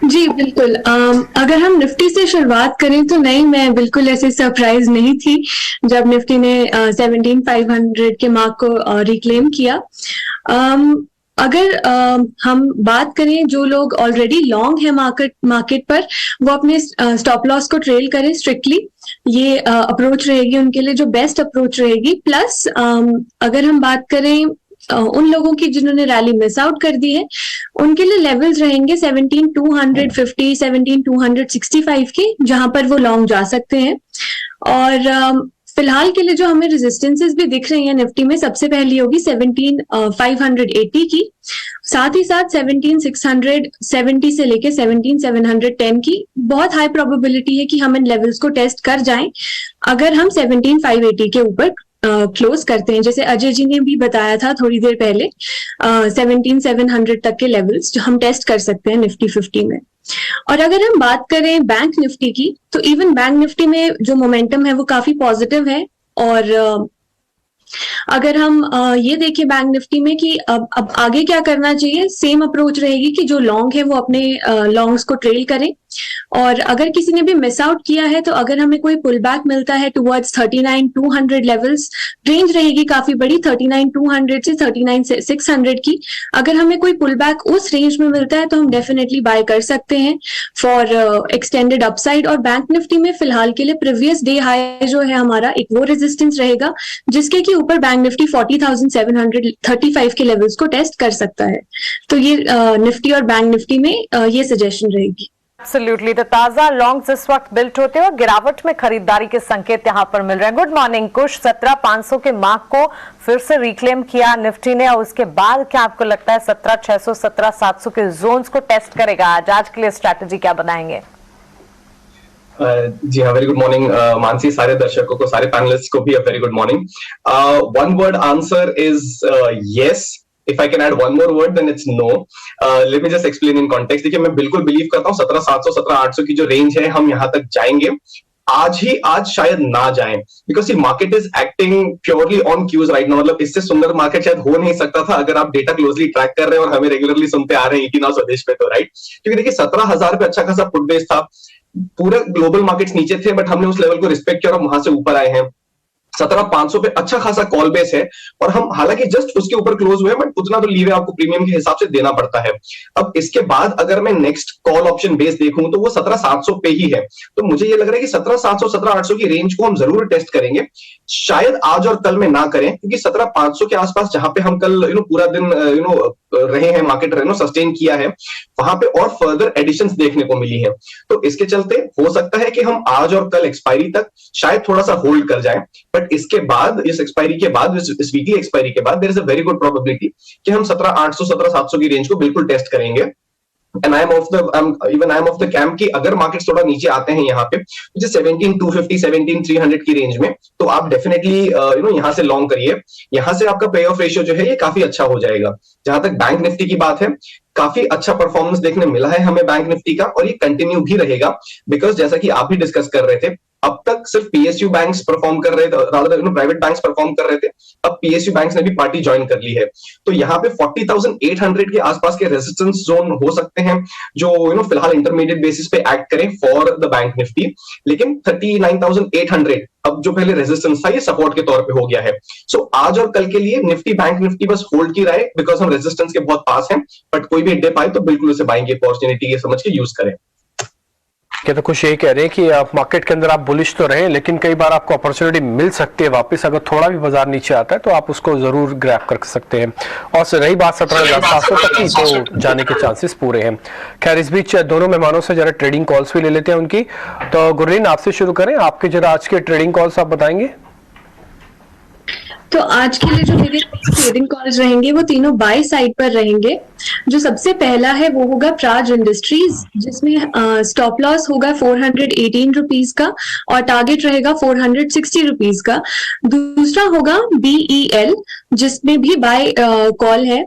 जी, बिल्कुल। अगर हम निफ्टी से शुरुआत करें तो नहीं, मैं बिल्कुल ऐसे सरप्राइज़ नहीं थी जब निफ्टी ने 17,500 के मार्क को रिक्लेम किया। अगर हम बात करें जो लोग ऑलरेडी लॉन्ग है मार्केट पर, वो अपने स्टॉप लॉस को ट्रेल करें स्ट्रिक्टली। ये अप्रोच रहेगी उनके लिए जो बेस्ट अप्रोच रहेगी। प्लस अगर हम बात करें उन लोगों की जिन्होंने रैली मिस आउट कर दी है, उनके लिए लेवल्स रहेंगे 17,250, 17,265 के, जहां पर वो लॉन्ग जा सकते हैं। और फिलहाल के लिए जो हमें रेजिस्टेंसेस भी दिख रही हैं निफ्टी में, सबसे पहली होगी 17,580 की, साथ ही साथ 17,670 से लेके 17,710 की। बहुत हाई प्रोबेबिलिटी है कि हम इन लेवल्स को टेस्ट कर जाएं अगर हम 17,580 के ऊपर क्लोज करते हैं। जैसे अजय जी ने भी बताया था थोड़ी देर पहले, 17,700 तक के लेवल्स जो हम टेस्ट कर सकते हैं निफ्टी 50 में। और अगर हम बात करें बैंक निफ्टी की, तो इवन बैंक निफ्टी में जो मोमेंटम है वो काफी पॉजिटिव है। और अगर हम ये देखें बैंक निफ्टी में कि अब आगे क्या करना चाहिए, सेम अप्रोच रहेगी कि जो लॉन्ग है वो अपने लॉन्ग्स को ट्रेल करें। और अगर किसी ने भी मिस आउट किया है, तो अगर हमें कोई पुल बैक मिलता है टुवर्ड्स 39,200 लेवल्स, रेंज रहेगी काफी बड़ी 39,200 से 39,600 की। अगर हमें कोई पुल बैक उस रेंज में मिलता है तो हम डेफिनेटली बाय कर सकते हैं फॉर एक्सटेंडेड अपसाइड। और बैंक निफ्टी में फिलहाल के लिए प्रीवियस डे हाई जो है हमारा, एक वो रेजिस्टेंस रहेगा जिसके के ऊपर बैंक निफ्टी 40,735 के लेवल्स को टेस्ट कर सकता है। तो ये निफ्टी और बैंक निफ्टी में ये सजेशन रहेगी। एब्सोल्युटली। तो ताजा लॉन्ग्स इस वक्त बिल्ट होते हैं और गिरावट में खरीदारी के संकेत यहां पर मिल रहे हैं। गुड मॉर्निंग कुश, 17,500 के मार्क को फिर से रिक्लेम किया निफ्टी ने, और उसके बाद क्या आपको लगता है 17,600, 17,700 के जोन्स को टेस्ट करेगा? आज के लिए स्ट्रैटेजी क्या बनाएंगे? जी हाँ, वेरी गुड मॉर्निंग मानसी, सारे दर्शकों को, सारे पैनलिस्ट को भी अ very good morning. One word answer is yes. If I can add one more word, then it's no. Let me just explain in context. देखिए, मैं बिल्कुल बिलीव करता हूँ 17,700, 17,800 की जो रेंज है, हम यहाँ तक जाएंगे। आज शायद ना जाएं, because market is acting purely on cues right now. मतलब इससे सुंदर मार्केट शायद हो नहीं सकता था अगर आप डेटा क्लोजली ट्रैक कर रहे हैं और हमें रेगुलरली सुनते आ रहे हैं कि ना स्वदेश पे, तो राइट। क्योंकि देखिए 17,000 पे अच्छा खासा फुट बेस था, पूरे ग्लोबल मार्केट्स नीचे थे, बट हमने उस लेवल को रिस्पेक्ट किया और वहां से ऊपर आए हैं। 17,500 पे अच्छा खासा कॉल बेस है और हम हालांकि जस्ट उसके ऊपर क्लोज हुए, बट उतना तो लीव आपको प्रीमियम के हिसाब से देना पड़ता है। अब इसके बाद अगर मैं नेक्स्ट कॉल ऑप्शन बेस देखूं तो वो 17,700 पे ही है। तो मुझे ये लग रहा है कि 17,700, 17,800 की रेंज को हम जरूर टेस्ट करेंगे। शायद आज और कल में ना करें, क्योंकि 17,500 के आसपास जहां पे हम कल पूरा दिन रहे हैं, मार्केट सस्टेन किया है, वहां पे और फर्दर एडिशंस देखने को मिली है। तो इसके चलते हो सकता है कि हम आज और कल एक्सपायरी तक शायद थोड़ा सा होल्ड कर जाएं, बट इसके बाद, इस एक्सपायरी के बाद, इस वीकली एक्सपायरी के बाद, there is a very good probability कि हम 17,800, 17,700 की रेंज को बिल्कुल टेस्ट करेंगे। And I am of the camp कि अगर मार्केट्स थोड़ा नीचे आते हैं यहाँ पे 17,250, 17,300 की रेंज में, तो आप डेफिनेटली यहाँ से लॉन्ग करिए। यहाँ से आपका पे ऑफ रेशियो जो है ये काफी अच्छा हो जाएगा। जहां तक बैंक निफ्टी की बात है, काफी अच्छा परफॉर्मेंस देखने मिला है हमें बैंक निफ्टी का, और ये कंटिन्यू भी रहेगा, बिकॉज जैसा कि आप भी डिस्कस कर रहे थे, अब तक सिर्फ पीएसयू बैंक्स परफॉर्म कर रहे थे, प्राइवेट बैंक्स परफॉर्म कर रहे थे, अब पीएसयू बैंक्स ने भी पार्टी ज्वाइन कर ली है। तो यहाँ पे 40,800 के आसपास के रेजिस्टेंस जोन हो सकते हैं जो फिलहाल इंटरमीडिएट बेसिस पे एक्ट करें फॉर द बैंक निफ्टी। लेकिन 39,800 अब जो पहले रेजिस्टेंस था, ये सपोर्ट के तौर पे हो गया है। सो आज और कल के लिए निफ्टी बैंक निफ्टी बस होल्ड की रहे, बिकॉज हम रेजिस्टेंस के बहुत पास हैं, बट कोई भी डिप आए तो बिल्कुल उसे बाइंग अपॉर्चुनिटी ये समझ के यूज करें। क्या तो कुछ यही कह रहे हैं कि आप मार्केट के अंदर आप बुलिश तो रहे, लेकिन कई बार आपको अपॉर्चुनिटी मिल सकती है वापस, अगर थोड़ा भी बाजार नीचे आता है तो आप उसको जरूर ग्रैब कर सकते हैं। और रही बात 17,700 तक की, तो जाने के चांसेस पूरे हैं। खैर, इस बीच दोनों मेहमानों से जरा ट्रेडिंग कॉल्स भी ले लेते हैं उनकी। तो गुरलीन, आपसे शुरू करें, आपके जरा आज के ट्रेडिंग कॉल्स आप बताएंगे। तो आज के लिए जो मेरे ट्रेडिंग कॉल्स रहेंगे वो तीनों बाय साइड पर रहेंगे। जो सबसे पहला है वो होगा प्राज इंडस्ट्रीज, जिसमें स्टॉप लॉस होगा 418 रुपीज का और टारगेट रहेगा 460 रुपीज का। दूसरा होगा BEL, जिसमें भी बाय कॉल है,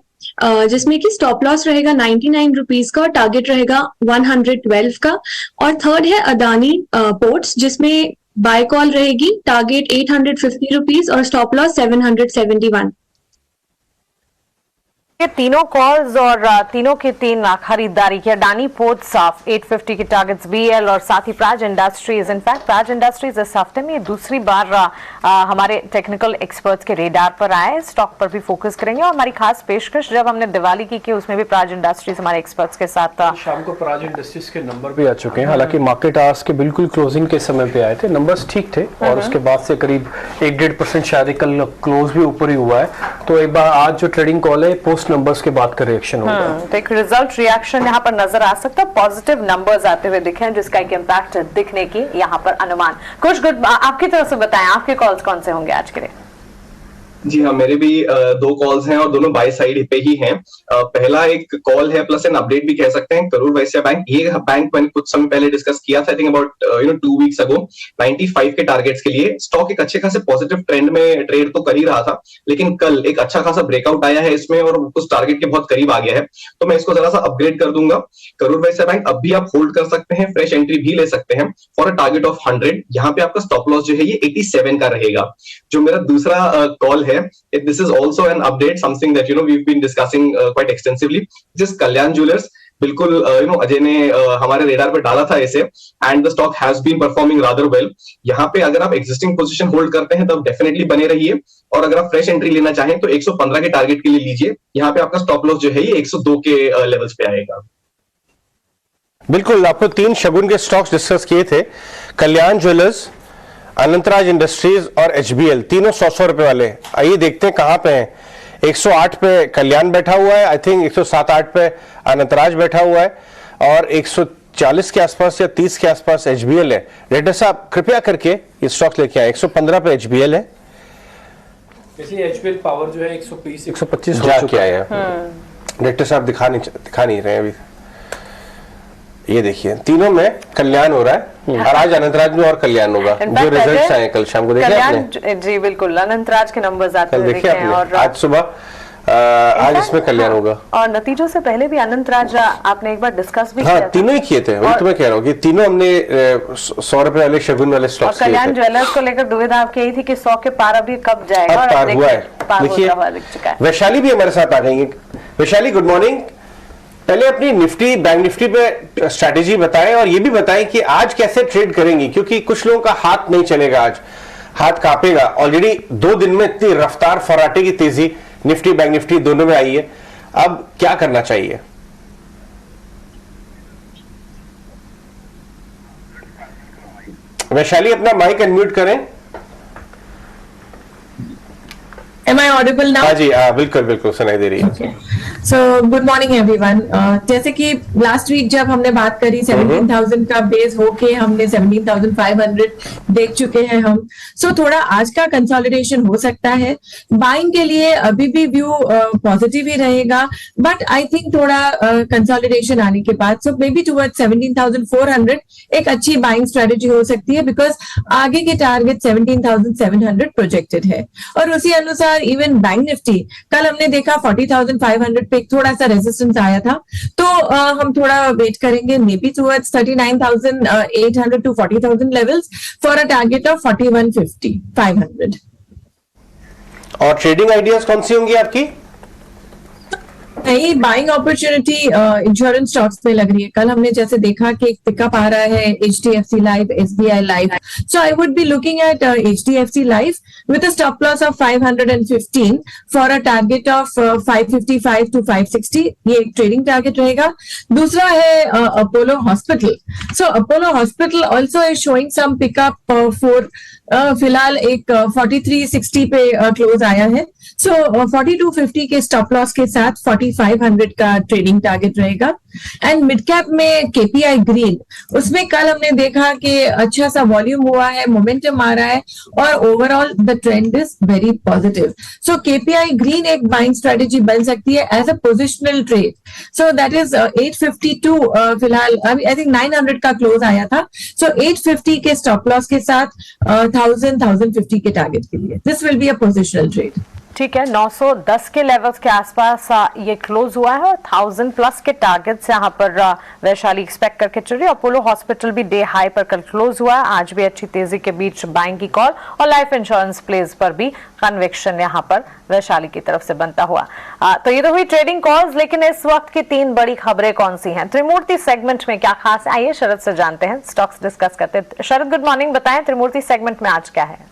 जिसमें कि स्टॉप लॉस रहेगा 99 रुपीज का और टारगेट रहेगा 112 का। और थर्ड है अदानी पोर्ट्स, जिसमें बाय कॉल रहेगी, टारगेट 850 रुपीज और स्टॉप लॉस 771। ये तीनों कॉल्स और तीनों की तीन खरीदारी की। अडानी पोर्ट साफ 850 के टारगेट्स बीएल और साथ ही Praj industries. In fact Praj industries इस हफ्ते में दूसरी बार हमारे टेक्निकल एक्सपर्ट्स के रेडार पर आए। स्टॉक पर भी फोकस करेंगे और हमारी खास पेशकश जब हमने दिवाली की उसमें भी प्राज इंडस्ट्रीज हमारे एक्सपर्ट्स के साथ शाम को प्राज इंडस्ट्रीज के नंबर भी आ चुके हैं। हालांकि मार्केट आज के बिल्कुल क्लोजिंग के समय पे आए थे, नंबर्स ठीक थे और उसके बाद से करीब 1-1.5% शायद कल क्लोज भी ऊपर ही हुआ है। तो एक बार आज जो ट्रेडिंग कॉल है पोस्ट नंबर्स के बाद का रिएक्शन होगा। तो एक रिजल्ट रिएक्शन यहाँ पर नजर आ सकता है, पॉजिटिव नंबर्स आते हुए दिखे हैं जिसका एक इम्पैक्ट दिखने की यहाँ पर अनुमान। कुछ गुड आपकी तरफ से बताएं, आपके कॉल्स कौन से होंगे आज के लिए? जी हाँ, मेरे भी दो कॉल्स हैं और दोनों बाय साइड पे ही हैं। पहला एक कॉल है प्लस एन अपडेट भी कह सकते हैं, करूर वैश्य बैंक। ये बैंक मैंने कुछ समय पहले डिस्कस किया था, I think about 2 weeks ago. 95 के टारगेट्स के लिए स्टॉक एक अच्छे खासे पॉजिटिव ट्रेंड में ट्रेड तो कर ही रहा था, लेकिन कल एक अच्छा खासा ब्रेकआउट आया है इसमें और उस टारगेट के बहुत करीब आ गया है, तो मैं इसको जरा सा अपग्रेड कर दूंगा। करूर वैश्य बैंक अब भी आप होल्ड कर सकते हैं, फ्रेश एंट्री भी ले सकते हैं फॉर अ टारगेट ऑफ 100। यहाँ पे आपका स्टॉप लॉस जो है ये 87 का रहेगा। जो मेरा दूसरा कॉल है, this is also an update, something that we've been discussing quite extensively. This Kalyan Jewellers, बिल्कुल अजय ने हमारे रेडार पर डाला था इसे, and the stock has been performing rather well. यहाँ पे अगर आप एग्जिस्टिंग पोजीशन होल्ड करते हैं तब डेफिनेटली बने रहिए, और अगर आप फ्रेश एंट्री लेना चाहें तो 115 के टारगेट के लिए लीजिए। यहाँ पे आपका स्टॉप लॉस जो है ये 102 के लेवल्स पे आएगा। बिल्कुल, आपको 3 शगुन के स्टॉक्स डिस्कस किए थे, कल्याण ज्वेलर्स, अनंतराज इंडस्ट्रीज और एचबीएल, तीनों 100 रुपए वाले। आइए देखते हैं कहां पे हैं। 108 पे कल्याण बैठा हुआ है, आई थिंक 107-8 पे अनंतराज बैठा हुआ है, और 140 के आसपास या 30 के आसपास एचबीएल है। रेड्डा साहब कृपया करके ये स्टॉक लेके आए। 115 पे एचबीएल है, इसलिए एचबीएल पावर जो है 120-125 जाके आए हैं। रेड्डा साहब दिखा नहीं रहे अभी। ये देखिए तीनों में कल्याण हो रहा है, और आज अनंतराज में और कल्याण होगा। जो रिजल्ट्स आए कल शाम को देखे आपने? जी बिल्कुल, अनंतराज के नंबर्स आते हुए देखे आपने, और आज सुबह आज इसमें कल्याण होगा। और नतीजों से पहले भी अनंतराज आपने एक बार डिस्कस भी किया था। तीनों ही किए थे, वही तो मैं कह रहा हूँ कि तीनों हमने 100 रुपए वाले शगुन वाले स्टॉक्स किए थे। कल्याण ज्वेलर्स को लेकर दुविधा आपकी यही थी कि 100 के पार अभी कब जाएगा, और पार हुआ है। देखिए वैशाली भी हमारे साथ आ गई। Vaishali good morning. पहले अपनी निफ्टी बैंक निफ्टी पे स्ट्रैटेजी बताएं और ये भी बताएं कि आज कैसे ट्रेड करेंगी, क्योंकि कुछ लोगों का हाथ नहीं चलेगा, आज हाथ कांपेगा। ऑलरेडी 2 दिन में इतनी रफ्तार फराटे की तेजी निफ्टी बैंक निफ्टी दोनों में आई है, अब क्या करना चाहिए? वैशाली अपना माइक अनम्यूट करें। Am I audible now? हाँ जी, बिल्कुल बिल्कुल सुनाई दे रही है। Okay. So good morning everyone. जैसे कि लास्ट वीक जब हमने बात करी 17,000 का बेस होके हमने 17,500 देख चुके हैं हम। So थोड़ा आज का कंसोलिडेशन हो सकता है। बाइंग के लिए अभी भी व्यू पॉजिटिव ही रहेगा, बट आई थिंक थोड़ा कंसोलिडेशन आने के बाद सो मे बी टुवर्ड्स 17,400 एक अच्छी बाइंग स्ट्रेटेजी हो सकती है, बिकॉज आगे के टारगेट 17,700 प्रोजेक्टेड है। और उसी अनुसार इवन बैंक निफ्टी कल हमने देखा 40,500 पे थोड़ा सा रेजिस्टेंस आया था, तो हम थोड़ा वेट करेंगे maybe towards 39,800 to 40,000 levels for a target of 4150 500। और ट्रेडिंग आइडियाज कौन सी होंगी आपकी? नई बाइंग अपॉर्चुनिटी इंश्योरेंस स्टॉक्स में लग रही है। कल हमने जैसे देखा कि एक पिकअप आ रहा है HDFC life, SBI life, so I would be looking at HDFC life with a stop loss of 515 for a target of 555 to 560। ये एक ट्रेडिंग टारगेट रहेगा। दूसरा है Apollo hospital. So Apollo hospital also is showing some pickup for फिलहाल एक 4360 पे close आया है। सो 4250 के स्टॉप लॉस के साथ 4500 का ट्रेडिंग टारगेट रहेगा। एंड मिड कैप में केपीआई ग्रीन, उसमें कल हमने देखा कि अच्छा सा वॉल्यूम हुआ है, मोमेंटम आ रहा है, और overall the trend is very positive. So KPI Green एक बाइंग स्ट्रेटेजी बन सकती है as a positional trade. So that is 852 फिलहाल आई थिंक 900 का क्लोज आया था। सो 850 के स्टॉप लॉस के साथ 1000-1050 के टारगेट के लिए this will be a positional trade. ठीक है, 910 के लेवल्स के आसपास ये क्लोज हुआ है और 1000 प्लस के टारगेट्स यहाँ पर वैशाली एक्सपेक्ट करके चल रही है। अपोलो हॉस्पिटल भी डे हाई पर कल क्लोज हुआ है। आज भी अच्छी तेजी के बीच बाइंग की कॉल और लाइफ इंश्योरेंस प्लेस पर भी कन्विक्शन यहाँ पर वैशाली की तरफ से बनता हुआ। तो ये तो हुई ट्रेडिंग कॉल्स, लेकिन इस वक्त की 3 बड़ी खबरें कौन सी हैं? त्रिमूर्ति सेगमेंट में क्या खास है? आइए शरद से जानते हैं, स्टॉक्स डिस्कस करते हैं। शरद, गुड मॉर्निंग, बताएं त्रिमूर्ति सेगमेंट में आज क्या है?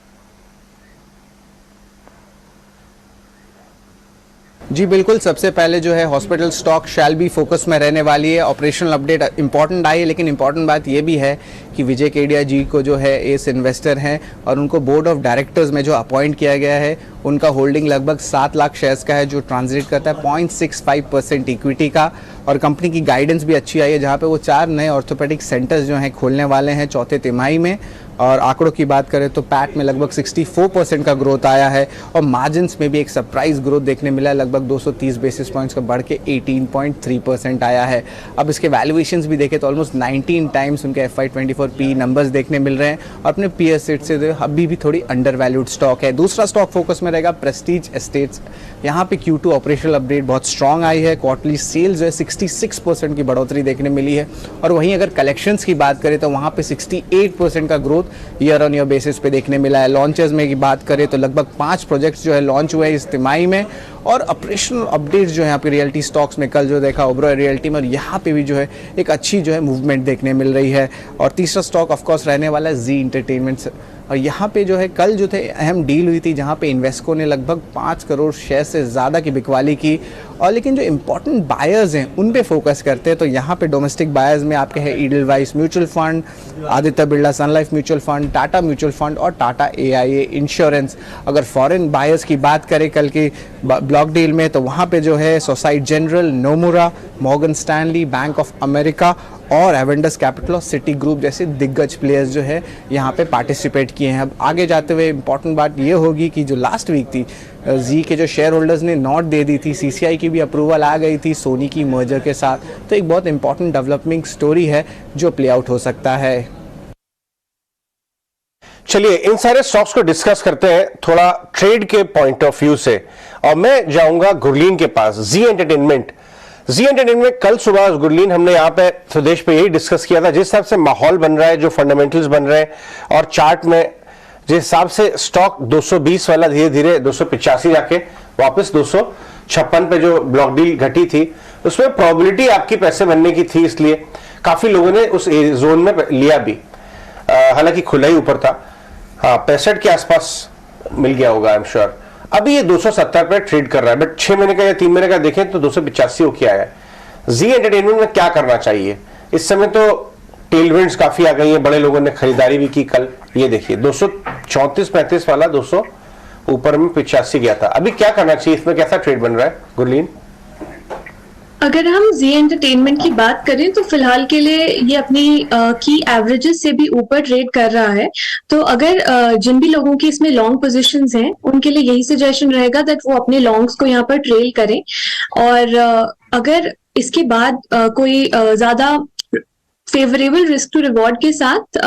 जी बिल्कुल, सबसे पहले जो है hospital stock shall be focus में रहने वाली है। ऑपरेशनल अपडेट इंपॉर्टेंट आई है, लेकिन इंपॉर्टेंट बात ये भी है कि विजय केडिया जी को जो है एस इन्वेस्टर हैं और उनको बोर्ड ऑफ डायरेक्टर्स में जो अपॉइंट किया गया है, उनका होल्डिंग लगभग 7 लाख शेयर्स का है, जो ट्रांसलेट करता है 0.65% इक्विटी का। और कंपनी की गाइडेंस भी अच्छी आई है, जहाँ पे वो 4 नए ऑर्थोपेडिक सेंटर्स जो हैं खोलने वाले हैं चौथे तिमाही में। और आंकड़ों की बात करें तो पैट में लगभग 64% का ग्रोथ आया है और मार्जिन्स में भी एक सरप्राइज ग्रोथ देखने मिला है, लगभग 230 बेसिस पॉइंट्स का बढ़ के 18.3% आया है। अब इसके वैल्यूएशंस भी देखें तो ऑलमोस्ट 19 टाइम्स उनके FY24 पी नंबर्स देखने मिल रहे हैं और अपने पीयर सेट से अभी भी थोड़ी अंडर वैल्यूड स्टॉक है। दूसरा स्टॉक फोकस में रहेगा प्रेस्टीज एस्टेट्स। यहाँ पे Q2 ऑपरेशनल अपडेट बहुत स्ट्रॉन्ग आई है, क्वार्टरली सेल्स जो है 66% की बढ़ोतरी देखने मिली है। और वहीं अगर कलेक्शंस की बात करें तो वहाँ पे 68% का growth year on year basis पे देखने मिला है। लॉन्चेस में की बात करें तो लगभग 5 प्रोजेक्ट्स जो है लॉन्च हुए इस तिमाही में। और ऑपरेशनल अपडेट्स जो है यहाँ पे रियल्टी स्टॉक्स में कल जो देखा ओबरॉय रियल्टी में, और यहाँ पे भी जो है एक अच्छी जो है मूवमेंट देखने मिल रही है। और तीसरा स्टॉक ऑफकोर्स रहने वाला है जी एंटरटेनमेंट। और यहाँ पे जो है कल जो थे अहम डील हुई थी, जहाँ पे इन्वेस्को ने लगभग 5 करोड़ शेयर से ज़्यादा की बिकवाली की। और लेकिन जो इंपॉर्टेंट बायर्स हैं उन पे फोकस करते हैं, तो यहाँ पे डोमेस्टिक बायर्स में आपके हैं Edelweiss mutual fund, Aditya Birla sun life mutual fund, Tata mutual fund और टाटा AIA इंश्योरेंस। अगर फॉरेन बायर्स की बात करें कल की ब्लॉक डील में, तो वहाँ पे जो है society general, Nomura, Morgan Stanley, bank of America और एवेंडस कैपिटल और सिटी ग्रुप जैसे दिग्गज प्लेयर्स जो है यहाँ पे पार्टिसिपेट किए हैं। अब आगे जाते हुए इंपॉर्टेंट बात ये होगी कि जो लास्ट वीक थी जी के जो शेयर होल्डर्स ने नोट दे दी थी, CCI की भी अप्रूवल आ गई थी सोनी की मर्जर के साथ, तो एक बहुत इंपॉर्टेंट डेवलपमेंट स्टोरी है जो प्ले आउट हो सकता है। चलिए इन सारे स्टॉक्स को डिस्कस करते हैं थोड़ा ट्रेड के पॉइंट ऑफ व्यू से, और मैं जाऊंगा गुरलीन के पास। जी एंटरटेनमेंट कल सुबह गुरलीन हमने यहाँ पे स्वदेश पे यही डिस्कस किया था, जिस हिसाब से माहौल बन रहा है, जो फंडामेंटल्स बन रहे हैं और चार्ट में जिस हिसाब से स्टॉक 220 वाला धीरे धीरे 285 जाके वापस 256 पे जो ब्लॉक डील घटी थी, उसमें प्रोबेबिलिटी आपकी पैसे बनने की थी, इसलिए काफी लोगों ने उस जोन में लिया भी। हालांकि खुला ही ऊपर था, हाँ 65 के आसपास मिल गया होगा आई एम श्योर। अभी ये 270 पे ट्रेड कर रहा है, बट 6 महीने का या 3 महीने का देखें तो 285 होके आया है। जी एंटरटेनमेंट में क्या करना चाहिए इस समय? तो टेलविंड्स काफी आ गई है, बड़े लोगों ने खरीदारी भी की कल। ये देखिए 234-35 वाला 200 ऊपर में 85 गया था। अभी क्या करना चाहिए, इसमें कैसा ट्रेड बन रहा है गुरलीन? अगर हम जी एंटरटेनमेंट की बात करें तो फिलहाल के लिए ये अपनी की एवरेजेस से भी ऊपर ट्रेड कर रहा है। तो अगर जिन भी लोगों की इसमें लॉन्ग पोजीशंस हैं उनके लिए यही सजेशन रहेगा दैट वो अपने लॉन्ग्स को यहाँ पर ट्रेल करें। और अगर इसके बाद कोई ज्यादा फेवरेबल रिस्क टू रिवॉर्ड के साथ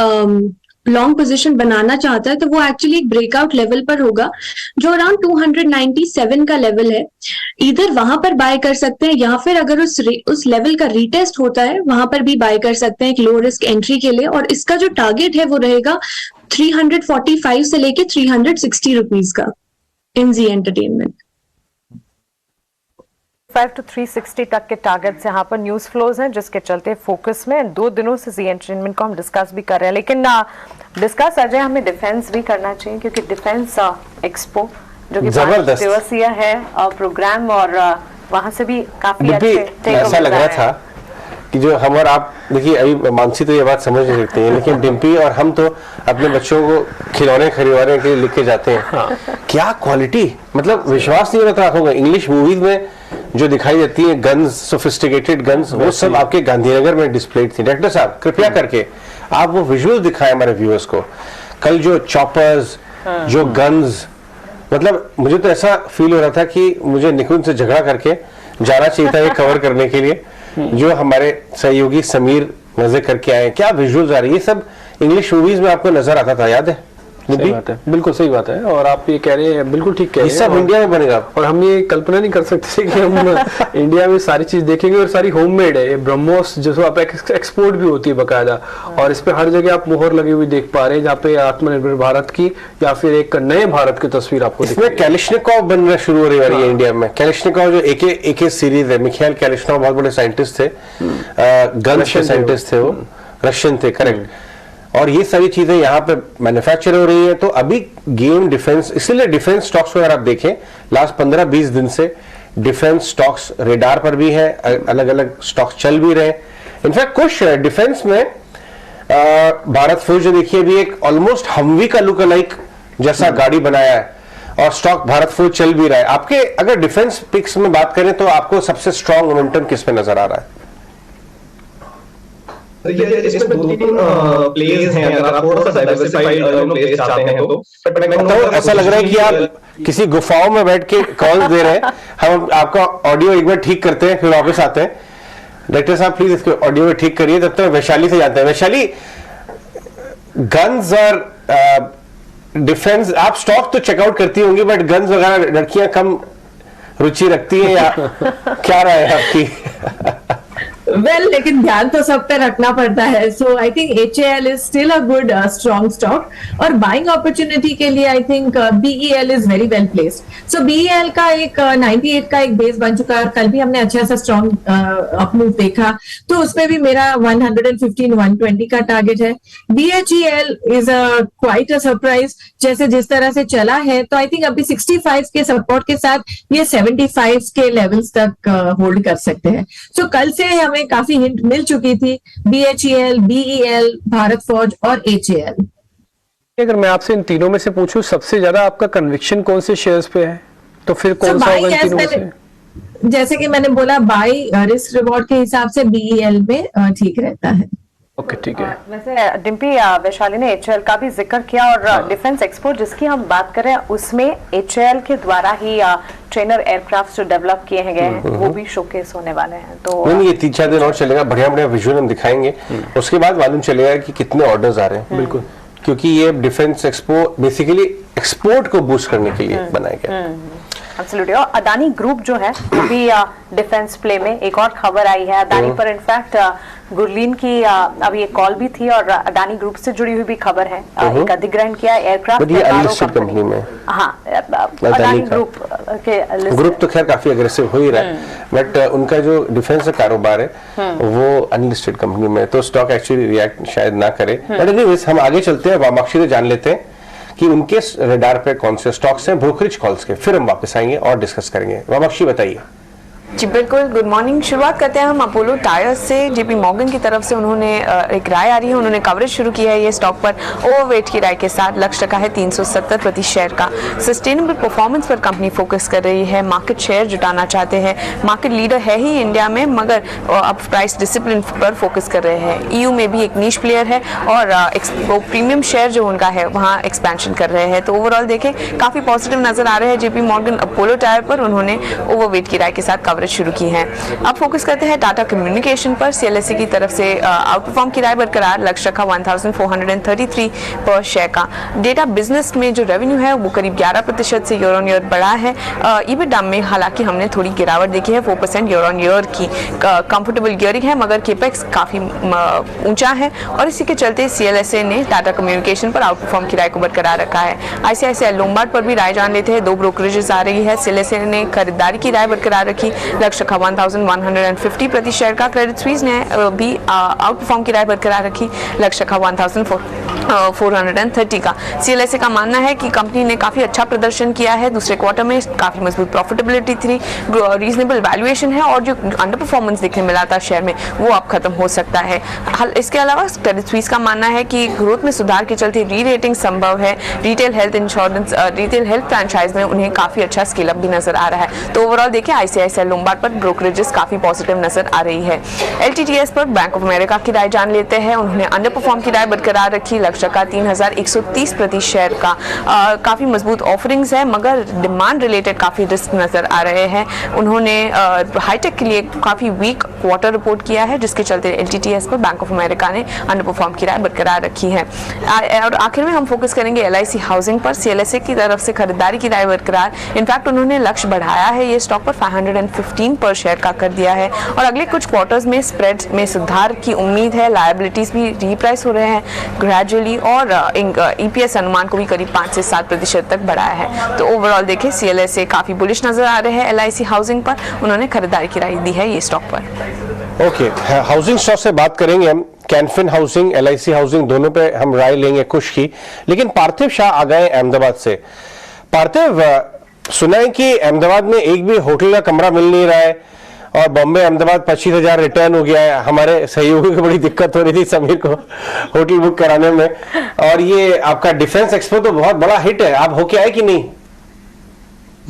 लॉन्ग पोजीशन बनाना चाहता है तो वो एक्चुअली एक ब्रेकआउट लेवल पर होगा जो अराउंड 297 का लेवल है। इधर वहां पर बाय कर सकते हैं या फिर अगर उस लेवल का रीटेस्ट होता है वहां पर भी बाय कर सकते हैं एक लो रिस्क एंट्री के लिए। और इसका जो टारगेट है वो रहेगा 345 से लेके 360 रुपीज का इन जी एंटरटेनमेंट। 5 to 360 तक के टारगेट्स यहाँ पर न्यूज फ्लोज हैं, जिसके चलते फोकस में 2 दिनों से जी एंटरटेनमेंट को हम डिस्कस भी कर रहे हैं। लेकिन डिस्कस अजय हमें डिफेंस भी करना चाहिए, क्योंकि डिफेंस एक्सपो जो कि जबरदस्त दिवसीय है प्रोग्राम, और वहां से भी काफी अच्छे ऐसा लग रहा था कि जो हम और आप, देखिए अभी मानसी तो ये बात समझ नहीं सकते हैं, लेकिन डिम्पी और हम तो अपने बच्चों को खिलौने खरीदवाने के लिए लेके जाते हैं। हाँ। क्या क्वालिटी, मतलब विश्वास नहीं होता आंखों का। इंग्लिश मूवीज में जो दिखाई देती है गन्स, सोफिस्टिकेटेड गन्स, वो सब आपके गांधीनगर में डिस्प्लेड थी। डायरेक्टर साहब कृपया करके आप वो विजुअल दिखाएं हमारे व्यूअर्स को। कल जो चॉपर्स, जो गन्स, मतलब मुझे तो ऐसा फील हो रहा था कि मुझे निकुंज से झगड़ा करके जाना चाहिए था ये कवर करने के लिए, जो हमारे सहयोगी समीर मजे करके आए। क्या विजुअल्स आ रही है, ये सब इंग्लिश मूवीज में आपको नजर आता था, याद है? सही बात है, बिल्कुल सही बात है। और आप ये कह रहे हैं, बिल्कुल ठीक कह रहे ये हैं। सब इंडिया में बनेगा। और हम ये कल्पना नहीं कर सकते कि हम इंडिया में सारी चीज देखेंगे, और सारी होममेड है। ये ब्रह्मोस जो आप एक्सपोर्ट भी होती है बकायदा, और इस पे हर जगह आप मोहर लगी हुई देख पा रहे हैं, जहाँ पे आत्मनिर्भर भारत की या फिर एक नए भारत की तस्वीर आपको इसमें कैलिशनिकोव बनना शुरू हो रही है इंडिया में। कैलिशनिकोव जो एक सीरीज है, मिखाइल कैलिशनिकोव बहुत बड़े साइंटिस्ट थे, गन्स के साइंटिस्ट थे, वो रशियन थे, करेक्ट। और ये सारी चीजें यहाँ पे मैन्युफैक्चर हो रही है। तो अभी गेम डिफेंस, इसीलिए डिफेंस स्टॉक्स अगर आप देखें लास्ट 15-20 दिन से डिफेंस स्टॉक्स रेडार पर भी है, अलग अलग स्टॉक्स चल भी रहे। इनफैक्ट कुछ डिफेंस में भारत फोर्ज जो देखिए अभी एक ऑलमोस्ट हमवी का लुक अलाइक जैसा गाड़ी बनाया है, और स्टॉक भारत फोर्ज चल भी रहा है। आपके अगर डिफेंस पिक्स में बात करें तो आपको सबसे स्ट्रॉन्ग मोमेंटम किस पे नजर आ रहा है? ये इसमें 2-3 प्लेयर्स हैं, अगर आप थोड़ा सा डाइवर्सिफाइड प्लेयर्स चाहते हैं तो। तो ऐसा लग रहा है कि आप किसी गुफाओं में बैठ के कॉल दे रहे हैं। हम आपका ऑडियो एक बार ठीक करते हैं, फिर वापस आते हैं। डायरेक्टर साहब प्लीज इसको ऑडियो में ठीक करिए, तब तक वैशाली से जाते हैं। वैशाली, गन्स और डिफेंस आप स्टॉक तो चेकआउट करती होंगी, बट गन्स वगैरह लड़कियां कम रुचि रखती हैं या क्या राय है आपकी? वेल लेकिन ध्यान तो सब पे रखना पड़ता है। So I think HAL is still a good strong stock, और बाइंग अपॉर्चुनिटी के लिए I think BEL is very well placed. So BEL का एक 98 का एक बेस बन चुका है, और कल भी हमने अच्छा सा स्ट्रॉन्ग अपमूव देखा, तो उसमें भी मेरा 115-120 का टारगेट है। BHEL is quite a surprise, जैसे जिस तरह से चला है, तो आई थिंक अभी 65 के सपोर्ट के साथ ये 75 के लेवल्स तक होल्ड कर सकते हैं। सो कल से हमें काफी हिंट मिल चुकी थी, BHEL, BEL, भारत फोर्ज और HAL। अगर मैं आपसे इन तीनों में से पूछूं सबसे ज्यादा आपका कन्विक्शन कौन से शेयर्स पे है, तो फिर कौन सा होगा इन तीनों में से? जैसे कि मैंने बोला, बाई रिस्क रिवॉर्ड के हिसाब से BEL में ठीक रहता है। ओके, ठीक है। वैसे डिम्पी, वैशाली ने HAL का भी जिक्र किया, और डिफेंस एक्सपोर्ट जिसकी हम बात कर रहे हैं उसमें HAL के द्वारा ही ट्रेनर एयरक्राफ्ट जो डेवलप किए गए हैं वो भी शोकेस होने वाले हैं। तो नहीं, ये 3-4 दिन और चलेगा, बढ़िया बढ़िया विजुअल हम दिखाएंगे, उसके बाद मालूम चलेगा कि कितने ऑर्डर्स आ रहे हैं। बिल्कुल, क्योंकि ये डिफेंस एक्सपो बेसिकली एक्सपोर्ट को बूस्ट करने के लिए बनाया गया। एब्सोल्युटली। और अदानी ग्रुप जो है वो भी डिफेंस प्ले में एक और खबर आई है अदानी पर। इनफैक्ट गुरलीन की अभी एक कॉल भी थी, और अदानी ग्रुप से जुड़ी हुई भी खबर है। एक अधिग्रहण किया एयरक्राफ्ट कंपनी में। हाँ, अदानी ग्रुप के ग्रुप तो खैर काफी अग्रेसिव हो ही रहा है, बट उनका जो डिफेंस का कारोबार है वो अनलिस्टेड कंपनी में, तो स्टॉक एक्चुअली रिएक्ट शायद ना करे। बट एनीवेज हम आगे चलते हैं, वामाक्षी से जान लेते हैं कि उनके रेडार पे कौन से स्टॉक्स हैं ब्रोकरेज कॉल्स के, फिर हम वापस आएंगे और डिस्कस करेंगे। वामाक्षी बताइए। जी बिल्कुल, गुड मॉर्निंग। शुरुआत करते हैं हम अपोलो टायर्स से। JP मॉर्गन की तरफ से उन्होंने एक राय आ रही है, उन्होंने कवरेज शुरू किया है ये स्टॉक पर ओवरवेट की राय के साथ। लक्ष्य रखा है 370 प्रति शेयर का। सस्टेनेबल परफॉर्मेंस पर कंपनी फोकस कर रही है, मार्केट शेयर जुटाना चाहते हैं। मार्केट लीडर है ही इंडिया में, मगर अब प्राइस डिसिप्लिन पर फोकस कर रहे हैं। EU में भी एक नीश प्लेयर है, और प्रीमियम शेयर जो उनका है वहाँ एक्सपेंशन कर रहे हैं। तो ओवरऑल देखें काफी पॉजिटिव नजर आ रहे हैं JP मॉर्गन अपोलो टायर पर। उन्होंने ओवरवेट की राय के साथ कवरेज शुरू की है। अब फोकस करते हैं टाटा कम्युनिकेशन पर। CLSA की तरफ से आउट परफॉर्म की राय बरकरार, लक्ष्य रखा 1433 पर शेयर का। डेटा बिजनेस में जो रेवेन्यू है वो करीब 11% से ईयर ऑन ईयर बढ़ा है। EBITDA में हालांकि हमने थोड़ी गिरावट देखी है, 4% ईयर ऑन ईयर की। कंफर्टेबल गियरिंग है, मगर केपेक्स काफी ऊंचा है, और इसी के चलते CLSA ने टाटा कम्युनिकेशन पर आउट परफॉर्म की राय को बरकरार रखा है। ICICI लोम्बार्ड पर भी राय जान लेते हैं। 2 ब्रोकरेजेस आ रही है। CLSA ने खरीदारी की राय बरकरार रखी, लक्ष्य रखा 1150 प्रति शेयर का। क्रेडिट स्विस ने भी आउट परफॉर्म की राय बरकरार रखी, लक्ष्य रखा 1430 का। CLSA का मानना है कि कंपनी ने काफी अच्छा प्रदर्शन किया है, दूसरे क्वार्टर में काफी मजबूत प्रॉफिटेबिलिटी थी, रीजनेबल वैल्यूएशन है, और जो अंडर परफॉर्मेंस देखने मिला था शेयर में वो अब खत्म हो सकता है। इसके अलावा क्रेडिट स्विस का मानना है कि ग्रोथ में सुधार के चलते री रेटिंग संभव है। Retail health insurance, retail health franchise में उन्हें काफी अच्छा स्केल अप भी नजर आ रहा है। तो ओवरऑल देखिए ICICI लोम्बार्ड पर ब्रोकरेजेस काफी पॉजिटिव नजर आ रही है। LTTS पर बैंक ऑफ अमेरिका की राय जान लेते हैं। उन्होंने अंडर परफॉर्म की राय बरकरार रखी, लक्ष्य का 3130 प्रति शेयर का। काफ़ी मजबूत ऑफरिंग्स है, मगर डिमांड रिलेटेड काफ़ी रिस्क नज़र आ रहे हैं। उन्होंने हाईटेक के लिए काफ़ी वीक क्वार्टर रिपोर्ट किया है, जिसके चलते LTTS पर बैंक ऑफ अमेरिका ने अंडर परफॉर्म की राय बरकरार रखी है। और आखिर में हम फोकस करेंगे LIC हाउसिंग पर। CLSA की तरफ से खरीदारी की राय बरकरार। इनफैक्ट उन्होंने लक्ष्य बढ़ाया है ये स्टॉक पर 515 पर शेयर का कर दिया है, और अगले कुछ क्वार्टर्स में स्प्रेड में सुधार की उम्मीद है। लायबिलिटीज भी रीप्राइस हो रहे हैं ग्रेजुअली, और EPS अनुमान को भी करीब 5 से 7% तक बढ़ाया है। तो ओवरऑल देखें CLSA काफी बुलिश नजर आ रहे हैं LIC हाउसिंग पर। उन्होंने खरीदारी की राय दी है ये स्टॉक पर। ओके, हाउसिंग स्टॉक से बात करेंगे हम। कैनफिन हाउसिंग, LIC हाउसिंग, दोनों पे हम राय लेंगे कुछ की। लेकिन पार्थिव शाह आ गए अहमदाबाद से। पार्थिव, सुना है कि अहमदाबाद में एक भी होटल का कमरा मिल नहीं रहा है, और बॉम्बे अहमदाबाद 25,000 रिटर्न हो गया है। हमारे सहयोगी को बड़ी दिक्कत हो रही थी समीर को होटल बुक कराने में। और ये आपका डिफेंस एक्सपो तो बहुत बड़ा हिट है, आप होके आए कि नहीं?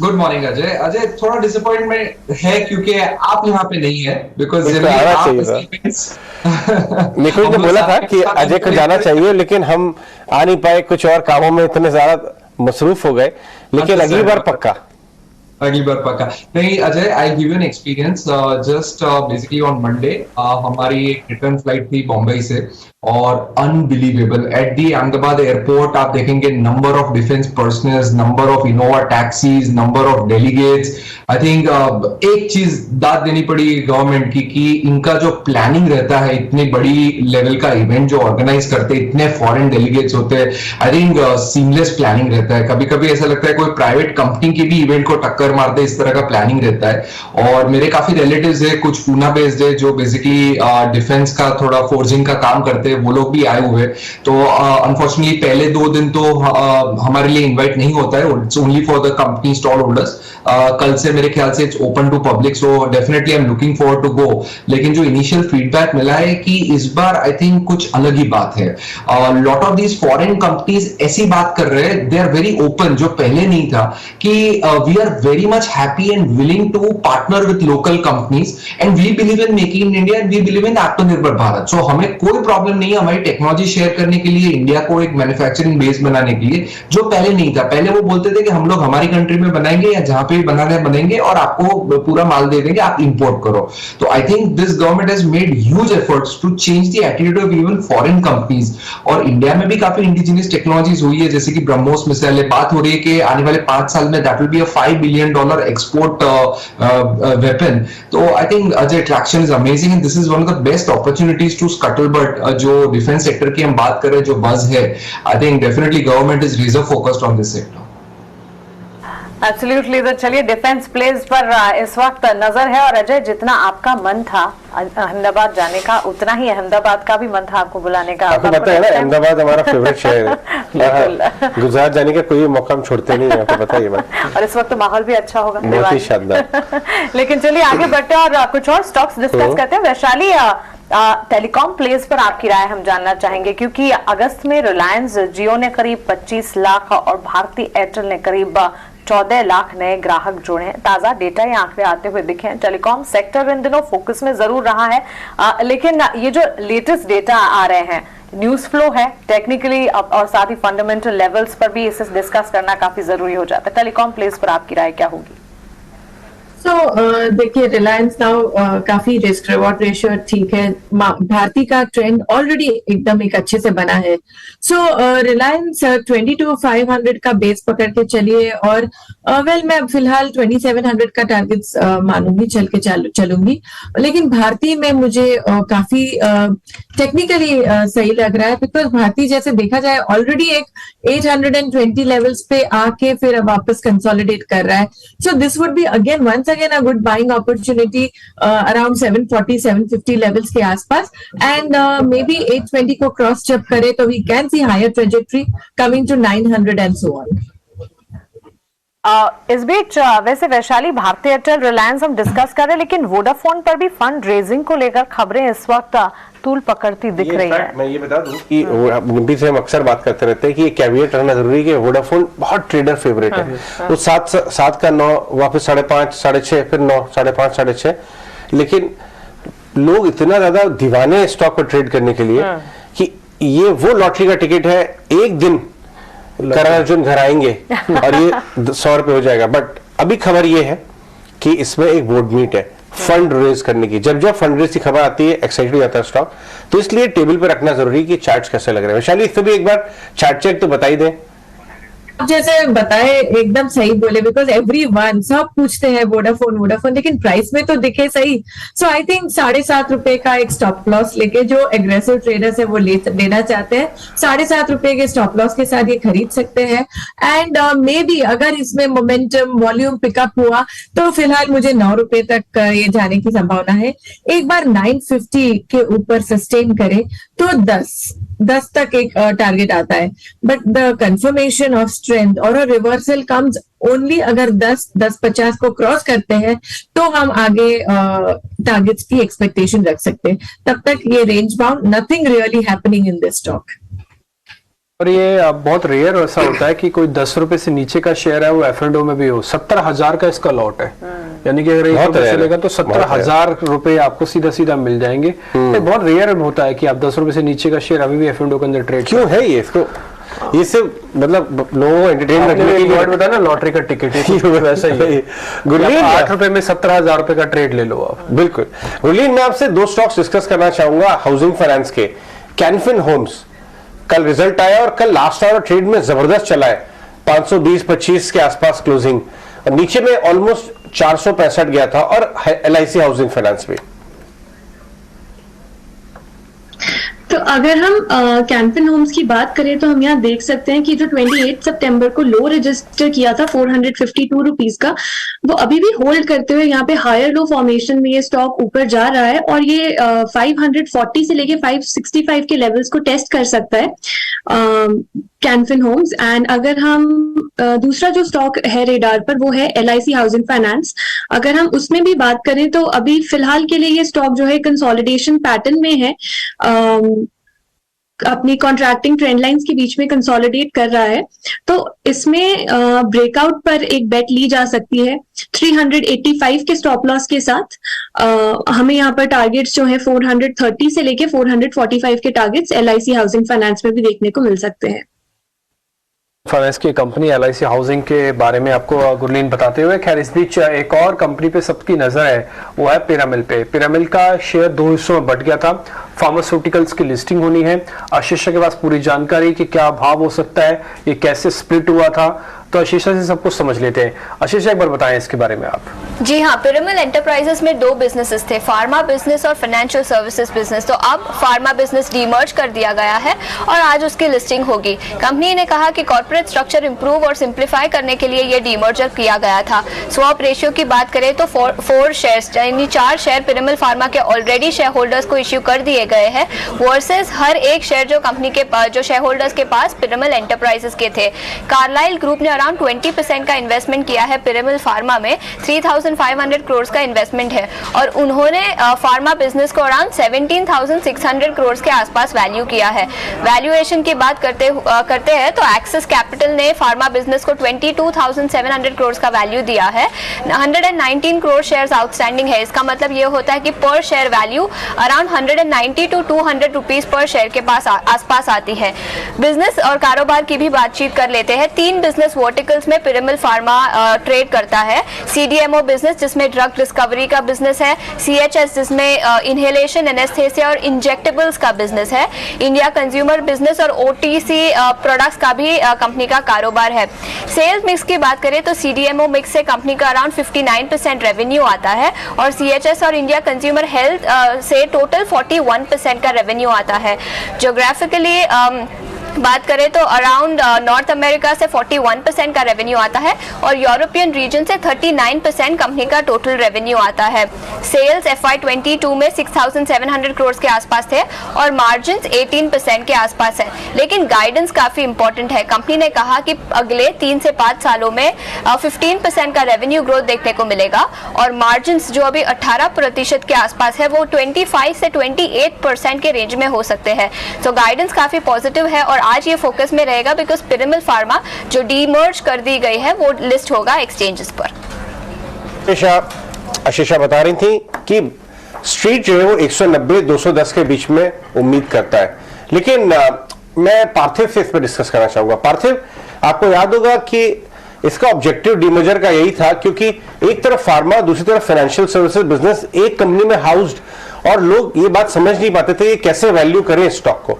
Good morning Ajay. अजय, थोड़ा डिसअपॉइंटमेंट है क्योंकि आप यहाँ पे नहीं है, बिकॉज निकुंज ने बोला था कि अजय को जाना चाहिए, लेकिन हम आ नहीं पाए, कुछ और कामों में इतने ज्यादा मसरूफ हो गए। लेकिन अगली बार पक्का। नहीं Ajay, I give you an experience. Just basically on Monday हमारी एक रिटर्न फ्लाइट थी बॉम्बे से, और unbelievable at the Ahmedabad airport आप देखेंगे number of defence personnels, number of Innova taxis, number of delegates. I think एक चीज दाद देनी पड़ी गवर्नमेंट की कि इनका जो प्लानिंग रहता है, इतनी बड़ी लेवल का इवेंट जो ऑर्गेनाइज करते हैं, इतने फॉरेन डेलीगेट्स होते हैं, आई थिंक सीमलेस प्लानिंग रहता है। कभी कभी ऐसा लगता है कोई प्राइवेट कंपनी की भी इवेंट को टक्कर मारते, इस तरह का प्लानिंग रहता है। और मेरे काफी रिलेटिव्स है, कुछ पूना बेस्ड है, जो बेसिकली डिफेंस का थोड़ा फोर्जिंग का काम करते हैं, वो लोग भी आए हुए। तो अनफॉर्चुनेटली पहले 2 दिन तो हमारे लिए इनवाइट नहीं होता है, it's only for the company stall holders. कल से मेरे ख्याल से it's open to public, so definitely I am looking forward to go. लेकिन जो इनिशियल फीडबैक मिला है कि इस बार आई थिंक कुछ अलग ही बात है। Lot of these foreign companies ऐसी बात कर रहे हैं, दे आर वेरी ओपन, जो पहले नहीं था, कि we are very much happy and willing to partner with local companies, and we believe in making in India, and we believe in Aatmanirbhar Bharat. सो हमें कोई प्रॉब्लम नहीं है हमारी टेक्नोलॉजी शेयर करने के लिए, इंडिया को एक मैन्युफैक्चरिंग बेस बनाने के लिए, जो पहले नहीं था। पहले वो बोलते थे कि हम लोग हमारी कंट्री में बनाएंगे या जहां पे बनाना है बनेंगे, और आपको पूरा माल दे देंगे, आप इंपोर्ट करो। तो I think this government has made huge efforts to change the attitude of even foreign companies. और इंडिया में भी काफी इंडिजिनियस टेक्नोलॉजीज हुई है, जैसे कि ब्रह्मोस मिसाइल है। बात हो रही है कि आने वाले 5 साल में that will be a $5 billion export weapon. तो I think Ajay, traction is amazing, and this is one of the best opportunities to scuttlebutt जो डिफेंस सेक्टर की हम बात करें, जो बज है। I think definitely government is reserve focused on this sector. Absolutely. तो चलिए, डिफेंस प्लेस पर इस वक्त नजर है। और अजय, जितना आपका मन था अहमदाबाद जाने का, उतना ही अहमदाबाद का भी मन था आपको बुलाने का। आपको पता है ना, अहमदाबाद हमारा फेवरेट शहर है। गुजरात जाने का कोई मौका हम छोड़ते नहीं है, आपको पता है ये बात। और इस वक्त माहौल भी अच्छा होगा, बहुत ही शानदार। लेकिन चलिए आगे बढ़ते हैं और कुछ और स्टॉक्स डिस्कस करते हैं। वैशाली, टेलीकॉम प्लेस पर आपकी राय हम जानना चाहेंगे, क्योंकि अगस्त में रिलायंस जियो ने करीब 25 लाख और भारती एयरटेल ने करीब 14 लाख नए ग्राहक जुड़े हैं। ताजा डेटा ये आंकड़े आते हुए दिखे हैं। टेलीकॉम सेक्टर इन दिनों फोकस में जरूर रहा है, लेकिन ये जो लेटेस्ट डेटा आ रहे हैं, न्यूज फ्लो है टेक्निकली और साथ ही फंडामेंटल लेवल्स पर भी इसे डिस्कस करना काफी जरूरी हो जाता है। टेलीकॉम प्लेस पर आपकी राय क्या होगी? देखिए, रिलायंस नाउ काफी रिस्क रिवॉर्ड रेशियो ठीक है। भारती का ट्रेंड ऑलरेडी एकदम एक अच्छे से बना है। रिलायंस 22,500 का बेस पकड़ के चलिए, और मैं फिलहाल 2700 का टारगेट मानूंगी, चलूंगी। लेकिन भारती में मुझे काफी टेक्निकली सही लग रहा है, बिकॉज भारती जैसे देखा जाए ऑलरेडी एक 820 लेवल्स पे आके फिर वापस कंसोलिडेट कर रहा है। So this would be again once again a good buying opportunity around 740-750 levels के आसपास, and maybe 820 को क्रॉस जब करे तो we can see higher trajectory coming to 900 and so on. इस बीच वैसे वैशाली, भारती एयरटेल, रिलायंस हम डिस्कस कर रहे हैं, लेकिन वोडाफोन पर भी फंड रेजिंग को लेकर खबरें इस वक्त तूल पकड़ती दिख रही है। मैं ये बता दूं कि निम्पी से हम अक्सर बात करते रहते हैं कि ये कैविएट रहना जरूरी है कि वोडाफोन बहुत ट्रेडर फेवरेट है। तो 7 का 9, वापस 5.5, 6.5, फिर 9, 5.5, 6.5। लेकिन लोग इतना ज्यादा दीवाने स्टॉक को ट्रेड करने के लिए कि ये वो लॉटरी का टिकट है, एक दिन करण अर्जुन घर आएंगे और ये 100 रुपए हो जाएगा। बट अभी खबर ये है कि इसमें एक बोर्ड मीट है फंड रेज करने की। जब जब फंड रेज की खबर आती है एक्साइटेड हो जाता है स्टॉक, तो इसलिए टेबल पे रखना जरूरी है कि चार्ट्स कैसे लग रहे हैं। वैशाली, इस पे भी एक बार चार्ट चेक तो बता ही दें। जैसे बताए एकदम सही बोले, बिकॉज एवरीवन सब पूछते हैं वोडाफोन, लेकिन प्राइस में तो दिखे सही। सो आई थिंक 7.5 रुपए का एक स्टॉप लॉस लेके जो एग्रेसिव ट्रेडर्स है वो लेना चाहते हैं, 7.5 रुपए के स्टॉप लॉस के साथ ये खरीद सकते हैं। एंड मे बी अगर इसमें मोमेंटम वॉल्यूम पिकअप हुआ तो फिलहाल मुझे 9 रुपए तक ये जाने की संभावना है। एक बार 950 के ऊपर सस्टेन करे तो 10 तक एक टारगेट आता है। But the confirmation of strength और रिवर्सल कम्स ओनली अगर 10-50 को क्रॉस करते हैं तो हम आगे टारगेट्स की एक्सपेक्टेशन रख सकते हैं। तब तक ये range bound, nothing really happening in this stock. और ये बहुत रेयर ऐसा होता है कि कोई 10 रुपए से नीचे का शेयर है वो F&O में भी हो। 17,000 का इसका लॉट है, यानी कि अगर एक चलेगा तो 17,000 रुपए आपको सीधा सीधा मिल जाएंगे। तो बहुत रेयर होता है कि आप 10 रुपए से नीचे का शेयर अभी भी F&O के अंदर ट्रेड। क्यों है ये? इसको ये सिर्फ मतलब लोगों को एंटरटेन करने के लिए बताया ना, लॉटरी का टिकट वैसा ही है। गुरलीन, 8 रुपए में 17,000 रुपए का ट्रेड ले लो आप। बिल्कुल। गुरलीन, मैं आपसे 2 स्टॉक्स डिस्कस करना चाहूंगा हाउसिंग फाइनेंस के। कैन फिन होम्स, कल रिजल्ट आया और कल लास्ट आवर ट्रेड में जबरदस्त चला है, 520-25 के आसपास क्लोजिंग, और नीचे में ऑलमोस्ट 465 गया था। और LIC हाउसिंग फाइनेंस भी। तो अगर हम कैन फिन होम्स की बात करें तो हम यहाँ देख सकते हैं कि जो 28 सितंबर को लो रजिस्टर किया था 452 रुपीज का, वो अभी भी होल्ड करते हुए यहाँ पे हायर लो फॉर्मेशन में ये स्टॉक ऊपर जा रहा है और ये 540 से लेके 565 के लेवल्स को टेस्ट कर सकता है कैन फिन होम्स। एंड अगर हम दूसरा जो स्टॉक है रेडार पर वो है LIC हाउसिंग फाइनेंस। अगर हम उसमें भी बात करें तो अभी फिलहाल के लिए ये स्टॉक जो है कंसोलिडेशन पैटर्न में है, अपनी कॉन्ट्रैक्टिंग ट्रेंड लाइंस के बीच में कंसोलिडेट कर रहा है। तो इसमें ब्रेकआउट पर एक बेट ली जा सकती है 385 के स्टॉप लॉस के साथ। हमें यहाँ पर टारगेट्स जो है 430 से लेके 445 के टारगेट्स LIC हाउसिंग फाइनेंस में भी देखने को मिल सकते हैं। फाइनेंस की कंपनी LIC हाउसिंग के बारे में आपको गुरलीन बताते हुए, खैर इस बीच एक और कंपनी पे सबकी नजर है, वो है पिरामिल पे। पिरामिल का शेयर 2 हिस्सों में बट गया था। फार्मास्यूटिकल्स की लिस्टिंग होनी है। आशीष के पास पूरी जानकारी कि क्या भाव हो सकता है, ये कैसे स्प्लिट हुआ था, तो आशीषा से सब कुछ समझ लेते हैं। आशीष, एक बार बताएं इसके बारे में आप। जी हाँ, पिरामिल एंटरप्राइजेस में 2 बिजनेसेस थे, फार्मा बिजनेस और फाइनेंशियल सर्विसेज बिजनेस। तो अब फार्मा बिजनेस डीमर्ज कर दिया गया है और आज उसकी लिस्टिंग होगी। कंपनी ने कहा कि कॉर्पोरेट स्ट्रक्चर इंप्रूव और सिंप्लीफाई करने के लिए ये डीमर्जर किया गया था। स्वैप रेशियो की बात करें तो 4 शेयर्स यानी 4 शेयर पिरामिल फार्मा के ऑलरेडी शेयर होल्डर्स को इश्यू कर दिए गए हैं वर्सेस हर एक शेयर जो कंपनी के पास, जो शेयर होल्डर्स के पास पिरामिल एंटरप्राइजेस के थे। कार्लाइल ग्रुप ने अराउंड 20% का इन्वेस्टमेंट किया है पिरामिल फार्मा में। 3,500 करोड़ का इन्वेस्टमेंट है और उन्होंने फार्मा बिजनेस को अराउंड 17,600 करोड़ के आसपास वैल्यू किया है। वैल्यूएशन की बात करते हैं तो एक्सिस कैपिटल ने फार्मा बिजनेस को 22,700 करोड़ का वैल्यू दिया है। 119 करोड़ शेयर्स आउटस्टैंडिंग है। इसका मतलब ये होता है कि पर share value around 190 to 200 rupees per share के पास आसपास आती है। बिजनेस और कारोबार की भी बातचीत कर लेते हैं। 3 बिजनेस वर्टिकल्स में पिरामिल फार्मा ट्रेड करता है। CDMO बिजनेस जिसमें ड्रग डिस्कवरी का बिजनेस है, CHS जिसमें इनहेलेशन, एनेस्थेसिया और इंजेक्टेबल्स का बिजनेस है, इंडिया कंज्यूमर बिजनेस और OTC प्रोडक्ट्स का भी कंपनी का कारोबार है। सेल्स मिक्स की बात करें तो CDMO मिक्स से कंपनी का अराउंड 59% रेवेन्यू आता है और CHS और इंडिया कंज्यूमर हेल्थ से टोटल 41% का रेवेन्यू आता है। ज्योग्राफिकली बात करें तो अराउंड नॉर्थ अमेरिका से 41% का रेवेन्यू आता है और यूरोपियन रीजन से 39% कंपनी का टोटल रेवेन्यू आता है। सेल्स FY22 में 6,700 करोड़ के आसपास थे और मार्जिन्स 18% के आसपास है। लेकिन गाइडेंस काफी इंपॉर्टेंट है। कंपनी ने कहा कि अगले 3 से 5 सालों में 15% का रेवेन्यू ग्रोथ देखने को मिलेगा और मार्जिन्स जो अभी 18% के आसपास है वो 25 से 28% के रेंज में हो सकते हैं। तो गाइडेंस काफी पॉजिटिव है और आज ये फोकस में रहेगा बिकॉज पिरामिल फार्मा जो डीमर्ज कर दी गई है वो लिस्ट होगा एक्सचेंजेस पर। आशीषा बता रही थी कि स्ट्रीट जो है वो 190-210 के बीच में उम्मीद करता है, लेकिन मैं पार्थिव से इस पर डिस्कस करना चाहूंगा। पार्थिव, आपको याद होगा कि इसका ऑब्जेक्टिव डीमर्जर का यही था, क्योंकि एक तरफ फार्मा, दूसरी तरफ फाइनेंशियल सर्विसेज बिजनेस एक कंपनी में हाउस्ड, और लोग ये बात समझ नहीं पाते थे कि कैसे वैल्यू करें स्टॉक को।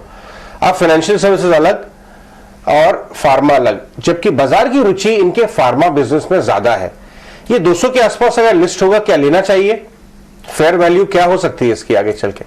अब फाइनेंशियल सर्विसेज अलग और फार्मा अलग, जबकि बाजार की रुचि इनके फार्मा बिजनेस में ज्यादा है। ये 200 के आसपास अगर लिस्ट होगा, क्या लेना चाहिए? फेयर वैल्यू क्या हो सकती है इसकी आगे चल के?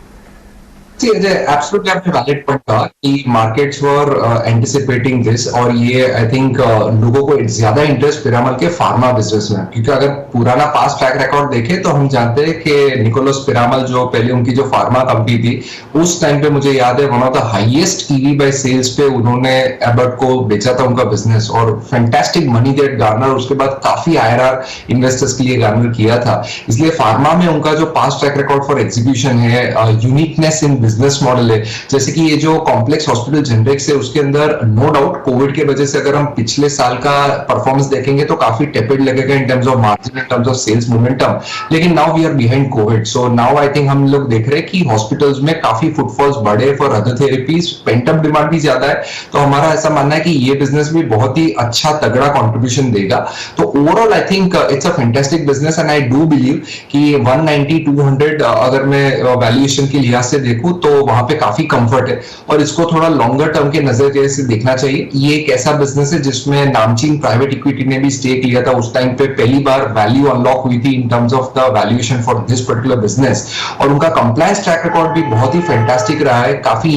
एब्सोल्युटली आपने वैलिड पॉइंट कहा कि मार्केट्स वर एंटिसिपेटिंग दिस, और ये आई थिंक लोगों को ज्यादा इंटरेस्ट पिरामल के फार्मा बिजनेस में, क्योंकि अगर पुराना पास्ट ट्रैक रिकॉर्ड देखें तो हम जानते हैं कि निकोलस पिरामल जो पहले उनकी जो फार्मा कंपनी थी, उस टाइम पे मुझे याद है one of the highest EV buy sales पे उन्होंने एबर्ट को बेचा था उनका बिजनेस, और फैंटास्टिक मनी दैट गार्नर, उसके बाद काफी आईआरआर इन्वेस्टर्स के लिए गार्नर किया था। इसलिए फार्मा में उनका जो past track record for execution है, यूनिकनेस इन बिजनेस मॉडल है, जैसे कि ये जो कॉम्प्लेक्स हॉस्पिटल जेनरिक्स है उसके अंदर नो डाउट कोविड के वजह से अगर हम पिछले साल का परफॉर्मेंस देखेंगे तो काफी टेपेड लगेगा in terms of margin, in terms of sales momentum, लेकिन now we are behind covid. So now I think हम लोग देख रहे हैं कि हॉस्पिटल्स में काफी फुटफॉल्स बढ़े for other therapies, pent-up demand भी ज्यादा है, तो हमारा ऐसा मानना है कि ये बिजनेस भी बहुत ही अच्छा तगड़ा कंट्रीब्यूशन देगा। तो overall I think it's a fantastic business, and I do believe कि 190 200 अगर मैं वैल्यूएशन के लिहाज से देखूं तो वहां पे काफी कंफर्ट है, और इसको थोड़ा लॉन्गर टर्म के नजरिए से देखना चाहिए। ये एक ऐसा बिजनेस है जिसमें नामचीन प्राइवेट इक्विटी ने भी स्टेक लिया था, उस टाइम पे पहली बार वैल्यू अनलॉक हुई थी इन terms of the valuation for this particular business, और उनका कंप्लायंस ट्रैक रिकॉर्ड भी बहुत ही फैंटास्टिक रहा है। काफी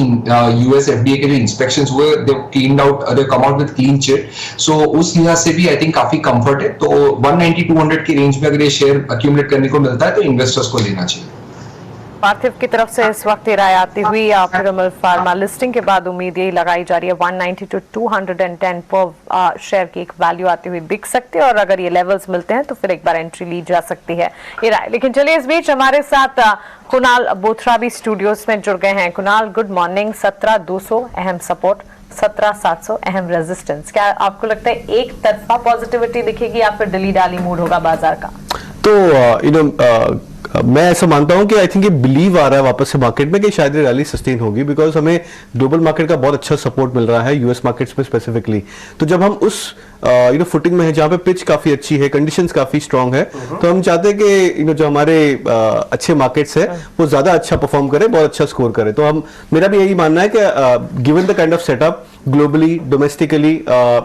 यूएस एफडीए के जो इंस्पेक्शंस हुए, they cleaned out, they come out with clean chit, so उस लिहाज से भी आई थिंक काफी कंफर्ट है। तो 190 200 की रेंज में अगर ये शेयर अक्यूमुलेट करने को मिलता है तो इन्वेस्टर्स को लेना चाहिए। पार्थिव की तरफ से इस वक्त ये राय आती हुई पिरामल फार्मा लिस्टिंग के बाद उम्मीद यही लगाई जा रही है 190 to 210 पर शेयर की एक वैल्यू आती हुई दिख सकती है, और अगर ये लेवल्स मिलते हैं तो फिर एक बार एंट्री ली जा सकती है, ये राय। लेकिन चलिए, इस बीच हमारे साथ कुणाल बोथरा भी स्टूडियोज में जुड़ गए हैं। Kunal, good morning. 17,200 अहम सपोर्ट, 17,700 अहम रेजिस्टेंस। क्या आपको लगता है एक तरफा पॉजिटिविटी दिखेगी या फिर डली डाली मूड होगा बाजार का? तो मैं ऐसा मानता हूं कि आई थिंक ये बिलीव आ रहा है वापस से मार्केट में कि शायद ये रैली सस्टेन होगी, बिकॉज हमें ग्लोबल मार्केट का बहुत अच्छा सपोर्ट मिल रहा है, यूएस मार्केट्स में स्पेसिफिकली। तो जब हम उस फुटिंग में है जहां पे पिच काफी अच्छी है, कंडीशंस काफी स्ट्रांग है, तो हम चाहते हैं कि जो हमारे अच्छे मार्केट्स है वो ज्यादा अच्छा परफॉर्म करे, बहुत अच्छा स्कोर करे। तो मेरा भी यही मानना है कि given the kind of setup globally, domestically,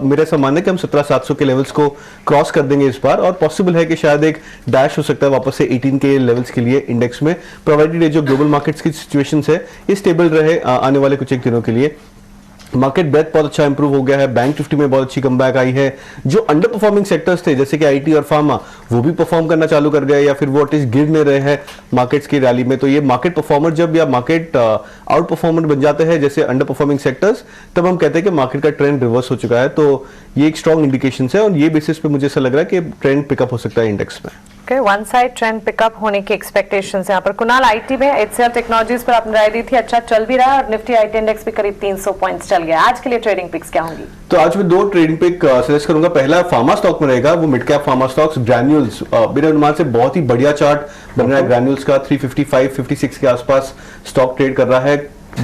मेरा ऐसा मानना है कि हम 17,700 के लेवल्स को क्रॉस कर देंगे इस बार, और पॉसिबल है कि शायद एक डैश हो सकता है वापस से 18 के लेवल्स के लिए इंडेक्स में, प्रोवाइडेड ये जो ग्लोबल मार्केट्स की सिचुएशंस है ये स्टेबल रहे आने वाले कुछ एक दिनों के लिए। मार्केट ब्रेथ बहुत अच्छा इंप्रूव हो गया है, बैंक निफ्टी में बहुत अच्छी कमबैक आई है। जो अंडर परफॉर्मिंग सेक्टर्स थे जैसे कि आईटी और फार्मा, वो भी परफॉर्म करना चालू कर गए, या फिर वो एटलीस्ट गिर नहीं रहे हैं मार्केट्स की रैली में। तो ये मार्केट परफॉर्मर जब या मार्केट आउट परफॉर्मर बन जाते हैं जैसे अंडर परफॉर्मिंग सेक्टर्स, तब हम कहते हैं कि मार्केट का ट्रेंड रिवर्स हो चुका है। तो ये एक स्ट्रॉन्ग इंडिकेशन है, और ये बेसिस पे मुझे ऐसा लग रहा है कि ट्रेंड पिकअप हो सकता है इंडेक्स में। Okay, one side trend pickup होने की एक्सपेक्टेशंस यहाँ पर। कुणाल, आईटी में एचसीएल टेक्नोलॉजीज पर आपने राय दी थी, अच्छा चल भी रहा है, और निफ्टी आईटी इंडेक्स भी करीब 300 पॉइंट्स चल गया। आज के लिए ट्रेडिंग पिक्स क्या होंगी? तो आज मैं 2 ट्रेडिंग पिक सजेस्ट करूंगा। पहला फार्मा स्टॉक में रहेगा, वो mid cap pharma stocks, granules. मेरे अनुमान से बहुत ही बढ़िया चार्ट बन रहा है ग्रैन्यूल्स का, 355-56 के आसपास स्टॉक ट्रेड कर रहा है।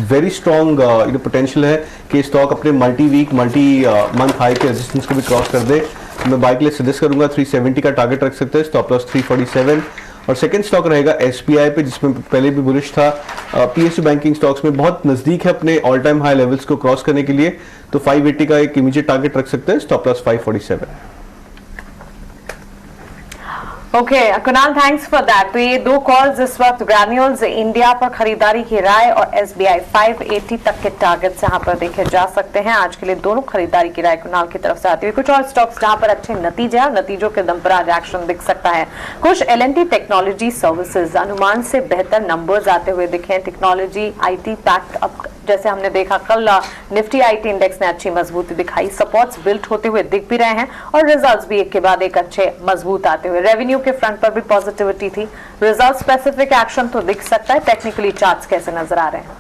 वेरी स्ट्रॉन्ग पोटेंशियल है कि स्टॉक अपने multi week, multi month high के रेजिस्टेंस को भी क्रॉस कर दे। मैं बाय के लिए सजेस्ट करूंगा 370 का टारगेट रख सकते हैं, स्टॉप लॉस 347। और सेकंड स्टॉक रहेगा एसबीआई पे, जिसमें पहले भी बुलिश था। पीएसयू बैंकिंग स्टॉक्स में बहुत नजदीक है अपने ऑल टाइम हाई लेवल्स को क्रॉस करने के लिए, तो 580 का एक इमीडिएट टारगेट रख सकते हैं, stop loss 547। Okay Kunal, thanks for that. तो ये 2 कॉल्स इस वक्त, ग्रैन्यूल्स इंडिया पर खरीदारी की राय और एसबीआई 580 तक के टारगेट्स यहाँ पर देखे जा सकते हैं। आज के लिए दोनों खरीदारी की राय कुणाल की तरफ से आती हुई। कुछ और स्टॉक्स जहां पर अच्छे नतीजे हैं, नतीजों के दम पर आज एक्शन दिख सकता है। कुछ एलएनटी टेक्नोलॉजी सर्विसेज अनुमान से बेहतर नंबर्स आते हुए दिखे। टेक्नोलॉजी आईटी पैक्ट अप, जैसे हमने देखा कल निफ्टी आईटी इंडेक्स ने अच्छी मजबूती दिखाई, सपोर्ट्स बिल्ड होते हुए दिख भी रहे हैं, और रिजल्ट्स भी एक के बाद एक अच्छे मजबूत आते हुए। रेवेन्यू के फ्रंट पर भी पॉजिटिविटी थी, रिजल्ट स्पेसिफिक एक्शन तो दिख सकता है। टेक्निकली चार्ट्स कैसे नजर आ रहे हैं?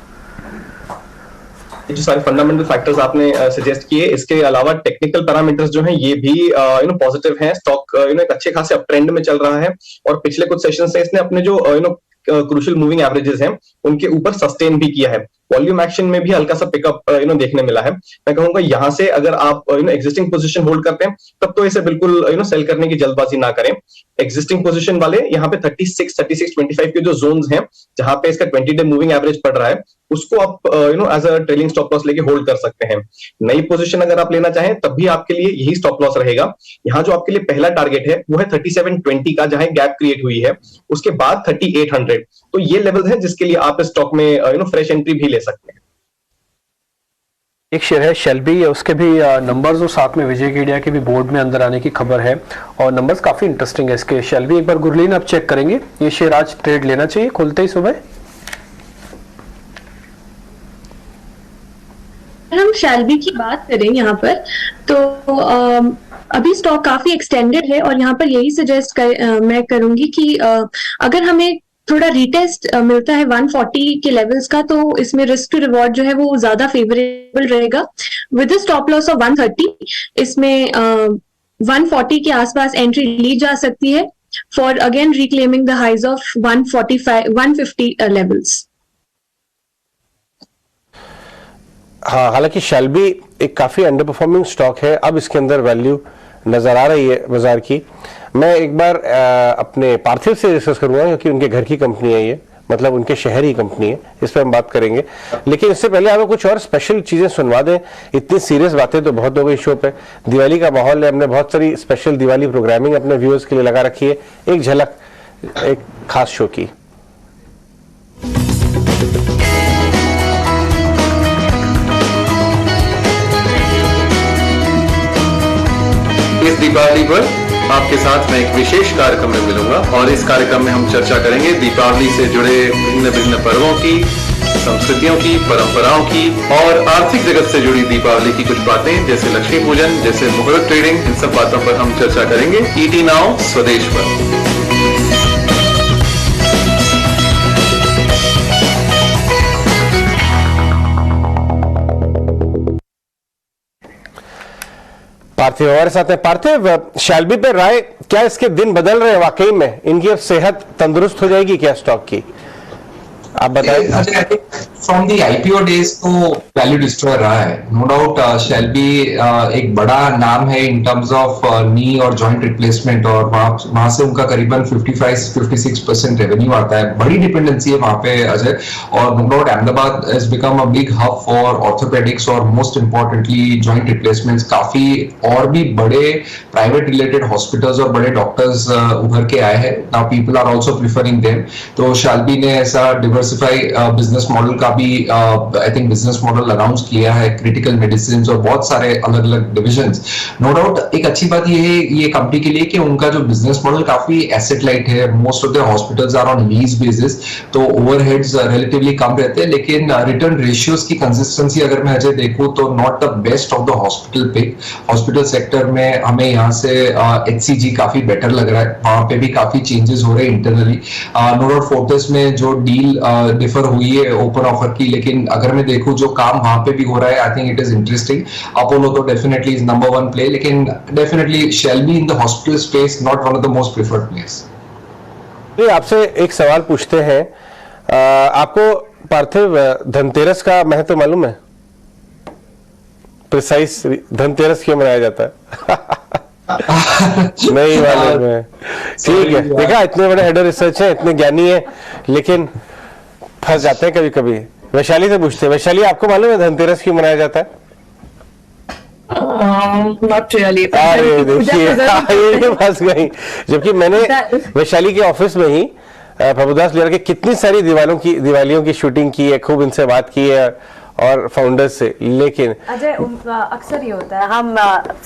जो सारे फंडामेंटल फैक्टर्स आपने सजेस्ट किए, इसके अलावा टेक्निकल पैरामीटर्स जो हैं ये भी पॉजिटिव हैं। स्टॉक एक अच्छे खासे अप ट्रेंड में चल रहा है, और पिछले कुछ सेशन से इसने अपने जो क्रूशियल मूविंग एवरेजेस हैं उनके ऊपर सस्टेन भी किया है। वॉल्यूम एक्शन में भी हल्का सा पिकअप देखने मिला है। मैं कहूंगा यहाँ से अगर आप एग्जिस्टिंग पोजीशन होल्ड करते हैं तब तो इसे बिल्कुल सेल करने की जल्दबाजी ना करें। एग्जिस्टिंग पोजीशन वाले यहाँ पे 36, 25 के जो जोन्स हैं जहां पे इसका 20 डे मूविंग एवरेज पड़ रहा है उसको आप as a trailing stop loss लेके होल्ड कर सकते हैं। नई पोजीशन अगर आप लेना चाहें तब भी आपके लिए यही स्टॉप लॉस रहेगा। यहाँ जो आपके लिए पहला टारगेट है वो है 3720 का, जहां गैप क्रिएट हुई है, उसके बाद 3800। तो ये लेवल्स हैं जिसके लिए आप इस स्टॉक में फ्रेश एंट्री भी ले सकते हैं। एक शेयर है शेल्बी, उसके भी नंबर्स और साथ में विजय केडिया के भी बोर्ड में अंदर आने की खबर है और नंबर्स काफी इंटरेस्टिंग है इसके। शेल्बी एक बार गुरलीन आप चेक करेंगे, ये शेयर आज ट्रेड लेना चाहिए खुलते ही सुबह? हम शेल्बी की बात करें यहाँ पर तो अभी स्टॉक काफी एक्सटेंडेड है और यहाँ पर यही सजेस्ट मैं करूंगी कि अगर हमें थोड़ा रिटेस्ट मिलता है 140 के लेवल्स का तो इसमें रिस्क टू रिवॉर्ड जो है वो ज्यादा फेवरेबल रहेगा। विद स्टॉप लॉस ऑफ 130 इसमें 140 के आसपास एंट्री ली जा सकती है for again reclaiming the highs of 150 levels. हाँ, हालांकि शेल्बी एक काफी अंडर परफॉर्मिंग स्टॉक है, अब इसके अंदर वैल्यू नजर आ रही है बाजार की। मैं एक बार अपने पार्थिव से डिस्कस करूंगा क्योंकि उनके घर की कंपनी है ये, मतलब उनके शहर की कंपनी है, इस पर हम बात करेंगे। लेकिन इससे पहले हमें कुछ और स्पेशल चीजें सुनवा दें। इतनी सीरियस बातें तो बहुत हो गई शो पे, दिवाली का माहौल है, हमने बहुत सारी स्पेशल दिवाली प्रोग्रामिंग अपने व्यूअर्स के लिए लगा रखी है। एक झलक एक खास शो की। इस दीपावली पर आपके साथ मैं एक विशेष कार्यक्रम में मिलूंगा और इस कार्यक्रम में हम चर्चा करेंगे दीपावली से जुड़े भिन्न भिन्न पर्वों की, संस्कृतियों की, परंपराओं की और आर्थिक जगत से जुड़ी दीपावली की कुछ बातें जैसे लक्ष्मी पूजन, जैसे मुहूर्त ट्रेडिंग, इन सब बातों पर हम चर्चा करेंगे ईटी नाउ स्वदेश पर। पार्थिव हमारे साथ है। पार्थिव, शेल्बी पे राय क्या, इसके दिन बदल रहे हैं वाकई में? इनकी अब सेहत तंदुरुस्त हो जाएगी क्या स्टॉक की? आप बताएं। फ्रॉम दी आईपीओ डेज तो वैल्यू डिस्ट्रॉय रहा है, नो डाउट। शेल्बी एक बड़ा नाम है इन टर्म्स ऑफ नी और जॉइंट रिप्लेसमेंट और वहां से उनका करीबन 55-56% रेवेन्यू आता है। बड़ी डिपेंडेंसी है वहां पे अजय, और no doubt Ahmedabad has become a big hub for orthopaedics और मोस्ट इंपॉर्टेंटली जॉइंट रिप्लेसमेंट्स। काफी और भी बड़े प्राइवेट रिलेटेड हॉस्पिटल्स और बड़े डॉक्टर्स उभर के आए हैं। Now people are also preferring them. तो शेल्बी ने ऐसा डिवर्सिफाई बिजनेस मॉडल का भी I think business model announce किया है, क्रिटिकल मेडिसिन और बहुत सारे अलग अलग डिविजन्स। नो डाउट एक अच्छी बात ये है ये कंपनी के लिए कि उनका जो बिजनेस मॉडल काफी एसेट लाइट है। Most of the hospitals are on lease basis, तो ओवरहेड्स रिलेटिवली कम रहते हैं, लेकिन रिटर्न रेशियोज की कंसिस्टेंसी अगर मैं अजय देखूं तो not the best of the hospital pick. Hospital sector में हमें यहाँ से HCG काफी बेटर लग रहा है, वहां पे भी काफी चेंजेस हो रहे हैं इंटरनली। नो डाउट फोर्टिस में जो डील डिफर हुई है ओपन ऑफर की, लेकिन अगर मैं देखूं जो काम वहां पे भी हो रहा है I think it is interesting. Apollo तो डेफिनेटली इज नंबर 1 प्ले, लेकिन definitely Shelby in the hospital space not one of the most preferred place. आपसे एक सवाल पूछते हैं, आपको पार्थिव धनतेरस का महत्व मालूम है? प्रिसाइज धनतेरस क्यों मनाया जाता है? नहीं मालूम है, ठीक है। देखा, इतने बड़े हेड ऑफ रिसर्च है, इतने ज्ञानी है, लेकिन फंस जाते हैं कभी कभी। वैशाली से पूछते हैं, वैशाली आपको मालूम है धनतेरस क्यों मनाया जाता है? Not really. अरे देखिए, ये फंस गई। जबकि मैंने वैशाली के ऑफिस में ही प्रभुदास लियर के कितनी सारी दिवालियों की शूटिंग की है, खूब इनसे बात की है और फाउंडर्स से। लेकिन अजय अक्सर ये होता है हम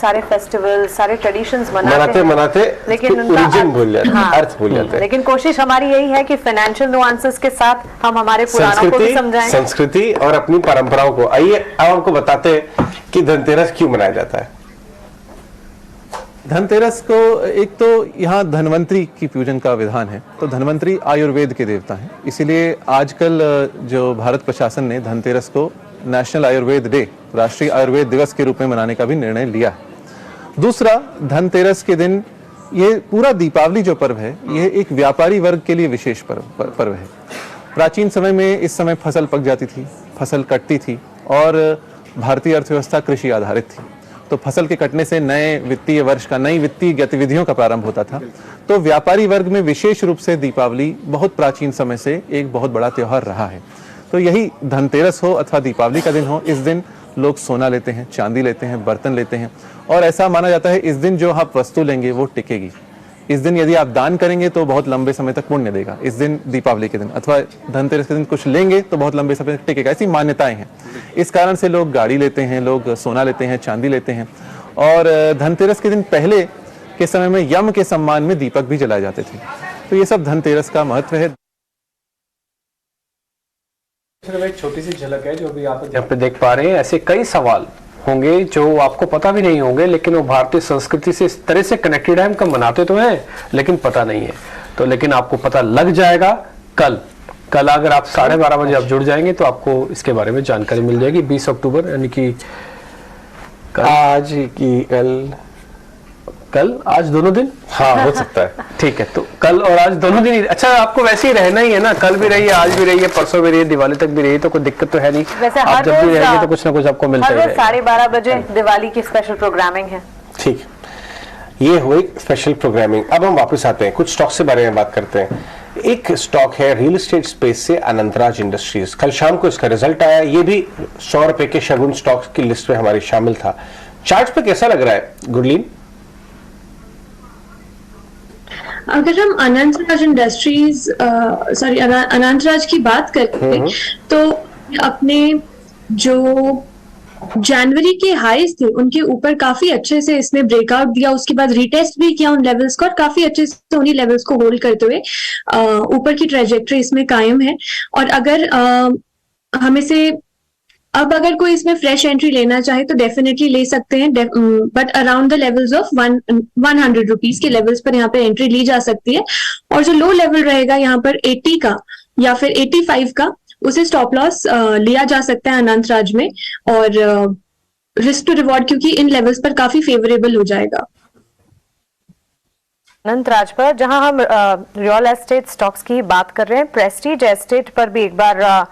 सारे फेस्टिवल सारे ट्रेडिशंस मनाते लेकिन ओरिजिन भूल जाते हैं, अर्थ भूल जाते हैं। लेकिन कोशिश हमारी यही है कि फाइनेंशियल नुआंसेस के साथ हम हमारे पुराणों को भी समझाएं, संस्कृति और अपनी परंपराओं को। आइए अब आपको बताते हैं कि धनतेरस क्यों मनाया जाता है। धनतेरस को एक तो यहाँ धनवंतरी की पूजन का विधान है, तो धनवंतरी आयुर्वेद के देवता हैं, इसीलिए आजकल जो भारत प्रशासन ने धनतेरस को नेशनल आयुर्वेद डे, राष्ट्रीय आयुर्वेद दिवस के रूप में मनाने का भी निर्णय लिया है। दूसरा, धनतेरस के दिन ये पूरा दीपावली जो पर्व है ये एक व्यापारी वर्ग के लिए विशेष पर्व है। प्राचीन समय में इस समय फसल पक जाती थी, फसल कटती थी और भारतीय अर्थव्यवस्था कृषि आधारित थी। तो फसल के कटने से नए वित्तीय वर्ष का, नई वित्तीय गतिविधियों का प्रारंभ होता था। तो व्यापारी वर्ग में विशेष रूप से दीपावली बहुत प्राचीन समय से एक बहुत बड़ा त्योहार रहा है। तो यही धनतेरस हो अथवा दीपावली का दिन हो, इस दिन लोग सोना लेते हैं, चांदी लेते हैं, बर्तन लेते हैं और ऐसा माना जाता है इस दिन जो आप वस्तु लेंगे वो टिकेगी। इस दिन यदि आप दान करेंगे तो बहुत लंबे समय तक पुण्य देगा। इस दिन दीपावली के दिन अथवा धनतेरस के दिन कुछ लेंगे तो बहुत लंबे समय तक टिकेगा, ऐसी मान्यताएं हैं। इस कारण से लोग गाड़ी लेते हैं, लोग सोना लेते हैं, चांदी लेते हैं। और धनतेरस के दिन पहले के समय में यम के सम्मान में दीपक भी जलाए जाते थे। तो ये सब धनतेरस का महत्व है। एक छोटी सी झलक है जो भी आप यहाँ पे देख पा रहे हैं। ऐसे कई सवाल होंगे जो आपको पता भी नहीं होंगे, लेकिन वो भारतीय संस्कृति से इस तरह से कनेक्टेड है। हम कम मनाते तो हैं लेकिन पता नहीं है, तो लेकिन आपको पता लग जाएगा कल अगर आप 12:30 बजे आप जुड़ जाएंगे तो आपको इसके बारे में जानकारी मिल जाएगी। 20 अक्टूबर यानी कि आज की आज दोनों दिन, हाँ हो सकता है। ठीक है, तो कल और आज दोनों दिन। अच्छा, आपको वैसे ही रहना ही है ना, कल भी रहिए, आज भी रहिए, परसों भी रहिए, दिवाली तक भी रहिए, तो कोई दिक्कत तो है नहीं। वैसे आप जब भी रहेंगे तो कुछ ना कुछ आपको मिलता है। 12:30 बजे दिवाली की स्पेशल प्रोग्रामिंग है। ठीक, ये हुई स्पेशल प्रोग्रामिंग। अब हम वापस आते हैं, कुछ स्टॉक से बारे में बात करते हैं। एक स्टॉक है रियल एस्टेट स्पेस से अनंतराज इंडस्ट्रीज। कल शाम को इसका रिजल्ट आया, ये भी 100 रुपए के शगुन स्टॉक्स की लिस्ट में हमारी शामिल था। चार्ट पे कैसा लग रहा है गुरलीन? अगर हम अनंतराज इंडस्ट्रीज अनंतराज की बात करें तो अपने जो जनवरी के हाईज थे उनके ऊपर काफी अच्छे से इसने ब्रेकआउट दिया, उसके बाद रिटेस्ट भी किया उन लेवल्स को और काफी अच्छे से उन्हीं लेवल्स को होल्ड करते हुए ऊपर की ट्रेजेक्टरी इसमें कायम है। और अगर हमें से अब अगर कोई इसमें फ्रेश एंट्री लेना चाहे तो डेफिनेटली ले सकते हैं, but around the levels of 100 rupees के लेवल्स पर यहाँ पर एंट्री ली जा सकती है। और जो लो लेवल रहेगा यहाँ पर 80 का या फिर 85 का, उसे स्टॉप लॉस लिया जा सकता है अनंतराज में, और रिस्क टू रिवॉर्ड क्योंकि इन लेवल्स पर काफी फेवरेबल हो जाएगा। अनंतराज पर जहां हम रियल एस्टेट स्टॉक्स की बात कर रहे हैं, प्रेस्टीज एस्टेट पर भी एक बार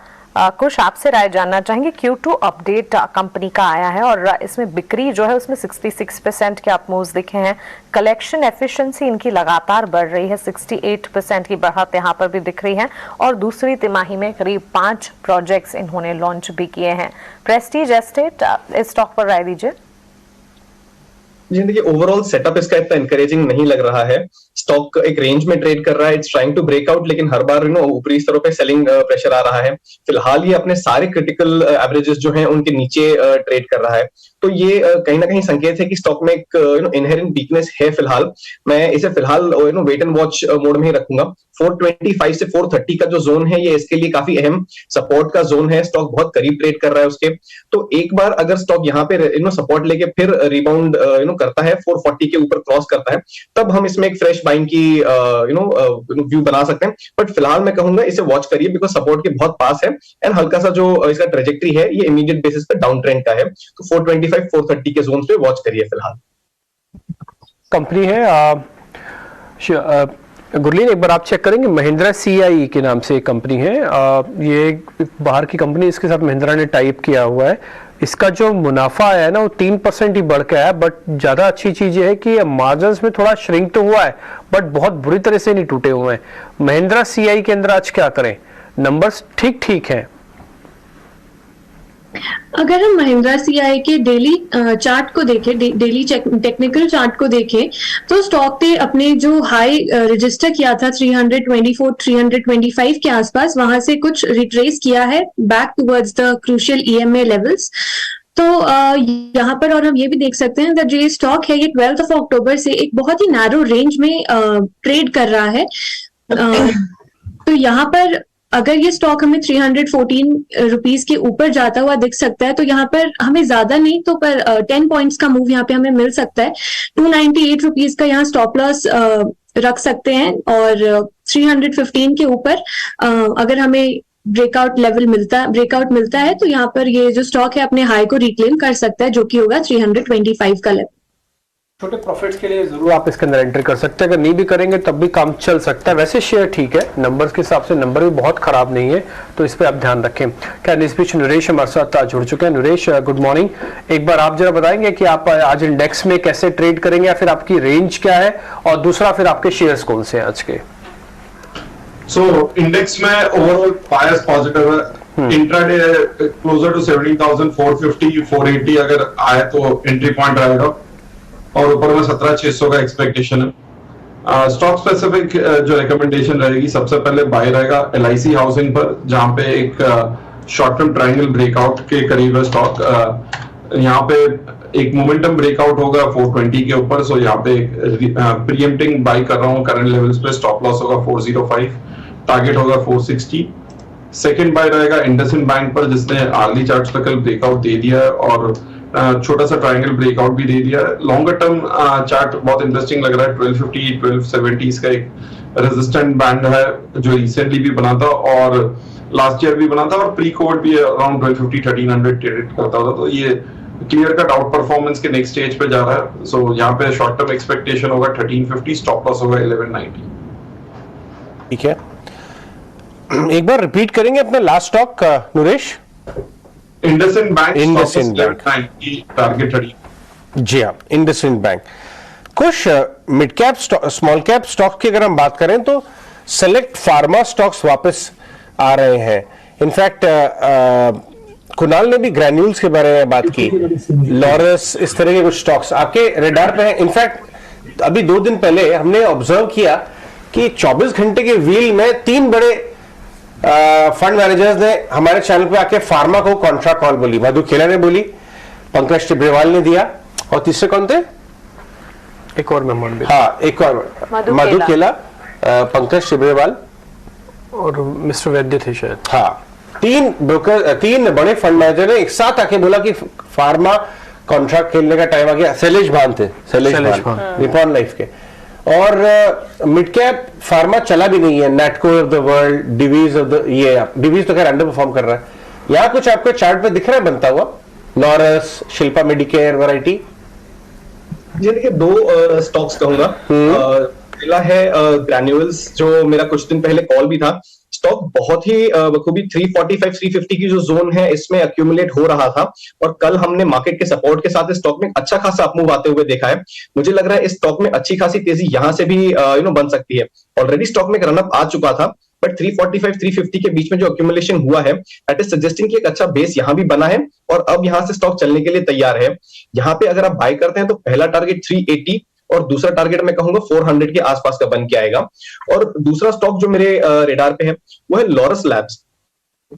कुछ आपसे राय जानना चाहेंगे। Q2 अपडेट कंपनी का आया है और इसमें बिक्री जो है उसमें 66% के अप मूव्स दिखे हैं। कलेक्शन एफिशिएंसी इनकी लगातार बढ़ रही है, 68% की बढ़त यहाँ पर भी दिख रही है और दूसरी तिमाही में करीब 5 प्रोजेक्ट्स इन्होंने लॉन्च भी किए हैं। प्रेस्टीज एस्टेट, इस स्टॉक पर राय दीजिए। जी देखिए, ओवरऑल सेटअप इसका इतना एनकरेजिंग नहीं लग रहा है। स्टॉक एक रेंज में ट्रेड कर रहा है, it's trying to break out, लेकिन हर बार ऊपरी स्तरों पे सेलिंग प्रेशर आ रहा है। फिलहाल ये अपने सारे क्रिटिकल एवरेजेस जो हैं उनके नीचे ट्रेड कर रहा है। तो ये कहीं ना कहीं संकेत है कि स्टॉक में एक इनहेरेंट वीकनेस है। फिलहाल मैं इसे फिलहाल वेट एंड वॉच मोड में ही रखूंगा। 425 से 430 का जो जोन है ये इसके लिए काफी अहम सपोर्ट का जोन है। स्टॉक बहुत करीब ट्रेड कर रहा है उसके, तो एक बार अगर स्टॉक यहाँ पे सपोर्ट लेके फिर रिबाउंड करता है, 440 के ऊपर क्रॉस करता है, तब हम इसमें एक फ्रेश बाइंग की व्यू बना सकते हैं। बट फिलहाल मैं कहूंगा इसे वॉच करिए, बिकॉज सपोर्ट के बहुत पास है एंड हल्का सा जो इसका ट्रेजेक्टरी है ये इमीडिएट बेसिस पे डाउन ट्रेंड का है। तो 425 430 के जोन पे वॉच करिए फिलहाल। कंपनी है गुरलीन, एक बार आप चेक करेंगे, महिंद्रा CIE के नाम से एक कंपनी है। ये बाहर की कंपनी, इसके साथ महिंद्रा ने टाइप किया हुआ है। इसका जो मुनाफा है ना वो 3% ही बढ़ के आया, बट ज्यादा अच्छी चीज ये है कि मार्जिन में थोड़ा श्रिंक तो हुआ है बट बहुत बुरी तरह से नहीं टूटे हुए हैं। महिंद्रा CIE के अंदर आज क्या करें, नंबर्स ठीक ठीक हैं। अगर हम महिंद्रा CIE के डेली चार्ट को देखें, डेली टेक्निकल चार्ट को देखें, तो स्टॉक ने अपने जो हाई रजिस्टर किया था 324 325 के आसपास, वहां से कुछ रिट्रेस किया है back towards the crucial EMA levels. तो यहाँ पर और हम ये भी देख सकते हैं जो ये स्टॉक है ये 12 अक्टूबर से एक बहुत ही नैरो रेंज में ट्रेड कर रहा है। तो यहाँ पर अगर ये स्टॉक हमें 314 रुपीज के ऊपर जाता हुआ दिख सकता है, तो यहाँ पर हमें ज्यादा नहीं तो पर 10 पॉइंट्स का मूव यहाँ पे हमें मिल सकता है। 298 रुपीज का यहाँ स्टॉप लॉस रख सकते हैं और 315 के ऊपर अगर हमें ब्रेकआउट मिलता है तो यहाँ पर ये जो स्टॉक है अपने हाई को रिक्लेम कर सकता है, जो कि होगा 325 का लेवल। छोटे प्रॉफिट्स के लिए जरूर आप इसके अंदर एंट्री कर सकते हैं, अगर नहीं भी करेंगे तब भी काम चल सकता है। वैसे शेयर ठीक है, नंबर्स के हिसाब से नंबर भी बहुत खराब नहीं है, तो इस पे आप ध्यान रखें। क्या इस बीच नरेश हमारे साथ जुड़ चुके हैं। नरेश गुड मॉर्निंग, एक बार आप जरा बताएंगे कि आप आज इंडेक्स में कैसे ट्रेड करेंगे, या फिर आपकी रेंज क्या है, और दूसरा फिर आपके शेयर्स कौन से हैं आज के। इंडेक्स में ओवरऑल बायस पॉजिटिव है, इंट्राडे क्लोजर टू 17,450 480 अगर आए तो एंट्री पॉइंट रहेगा, और ऊपर में 17,600 का एक्सपेक्टेशन है। स्टॉक स्पेसिफिक जो रिकमेंडेशन रहेगी, सबसे पहले बाय रहेगा LIC हाउसिंग पर, जहां पे एक शॉर्ट टर्म ट्रायंगल ब्रेकआउट के करीब है स्टॉक। यहाँ पे एक मोमेंटम ब्रेकआउट होगा 420 के ऊपर, सो यहाँ पे प्रीएम्प्टिंग बाय कर रहा हूँ करंट लेवल्स पे। स्टॉप लॉस होगा 405, टारगेट होगा 460। सेकंड बाय रहेगा इंडसइंड बैंक पर, जिसने आर्ली चार्ट्स पे कल ब्रेकआउट दे दिया है और छोटा सा ट्रायंगल ब्रेकआउट भी दे दिया है। लॉन्गर टर्म चार्ट बहुत इंटरेस्टिंग लग रहा है, 1250 1270 का एक रेजिस्टेंट बैंड है जो रिसेंटली भी बना था और लास्ट ईयर भी बना था, और प्री कोविड भी अराउंड 1250 1300 ट्रेड करता था। तो ये क्लियर कट आउट परफॉर्मेंस के नेक्स्ट स्टेज पे जा रहा है। सो यहाँ पे शॉर्ट टर्म एक्सपेक्टेशन होगा 1350, स्टॉप लॉस होगा 1190। ठीक है, एक बार रिपीट करेंगे अपना last stock Naresh. IndusInd bank, IndusInd bank target 30। जी हाँ, इंडसइंड बैंक। कुछ mid cap small cap stock की अगर हम बात करें तो सेलेक्ट फार्मा स्टॉक्स वापस आ रहे हैं। इनफैक्ट कुणाल ने भी ग्रैन्यूल्स के बारे में बात की, लॉरस, इस तरह के कुछ स्टॉक्स आपके रेडार पे हैं। इनफैक्ट अभी 2 दिन पहले हमने ऑब्जर्व किया कि 24 घंटे के व्हील में 3 बड़े फंड मैनेजर्स ने हमारे चैनल पे आके फार्मा को कॉन्ट्रा कॉल बोली। मधु खेला ने बोली, पंकज टिब्रेवाल ने दिया, और तीसरे कौन थे? एक और मेहमान भी, हाँ एक और मधु खेला, पंकज टिब्रेवाल और मिस्टर वैद्य थे शायद। हाँ, 3 ब्रोकर, 3 बड़े फंड मैनेजर ने एक साथ आके बोला कि फार्मा कॉन्ट्रैक्ट खेलने का टाइम आ गया। शैलेश भान थे, शैलेश भान निपॉन लाइफ के। और मिड कैप फार्मा चला भी नहीं है, नेटको ऑफ द वर्ल्ड, डिवीज ऑफ द, ये डिवीज तो खैर अंडर परफॉर्म कर रहा है। यहाँ कुछ आपको चार्ट पे दिख रहा है बनता हुआ, लॉरस, शिल्पा मेडिकेयर, वैरायटी। जी देखिए, 2 स्टॉक्स कहूंगा। पहला है ग्रैन्यूल्स, जो मेरा कुछ दिन पहले कॉल भी था। स्टॉक बहुत ही बखूबी 345 350 की जो जोन है इसमें अक्यूमुलेट हो रहा था, और कल हमने मार्केट के सपोर्ट के साथ इस स्टॉक में अच्छा खासा अपमूव आते हुए देखा है। मुझे लग रहा है इस स्टॉक में अच्छी खासी तेजी यहां से भी बन सकती है। ऑलरेडी स्टॉक में रनअप आ चुका था, बट 345 350 के बीच में जो अक्यूमुलेशन हुआ है, दैट इज सजेस्टिंग कि एक अच्छा बेस यहां भी बना है, और अब यहां से स्टॉक चलने के लिए तैयार है। यहाँ पे अगर आप बाय करते हैं तो पहला टारगेट 380 और दूसरा टारगेट मैं कहूंगा 400 के आसपास का बन के आएगा। और दूसरा स्टॉक जो मेरे रेडार पे है वो है लॉरस लैब्स।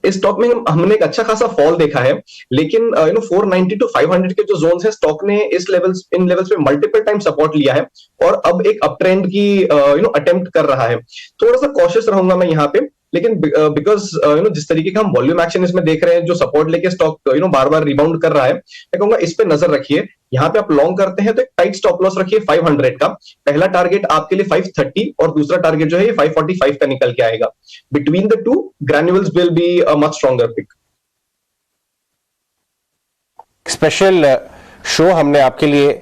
इस स्टॉक में हमने एक अच्छा खासा फॉल देखा है, लेकिन 490 टू 500 के जो जोन्स है, स्टॉक ने इन लेवल्स पे मल्टीपल टाइम सपोर्ट लिया है, और अब एक अप ट्रेंड की अटेम्प्ट कर रहा है। थोड़ा सा कॉशियस रहूंगा मैं यहाँ पे, लेकिन बिकॉज जिस तरीके का हम वॉल्यूम एक्शन इसमें देख रहे हैं, जो सपोर्ट लेके स्टॉक बार बार रिबाउंड कर रहा है, मैं कहूंगा इस पे नजर रखिए। यहाँ पे आप लॉन्ग करते हैं तो एक टाइट स्टॉप लॉस रखिए 500 का। पहला टारगेट आपके लिए 530 और दूसरा टारगेट जो है 545 का निकल के आएगा। Between the two, Granules will be a much stronger pick. Special show हमने आपके लिए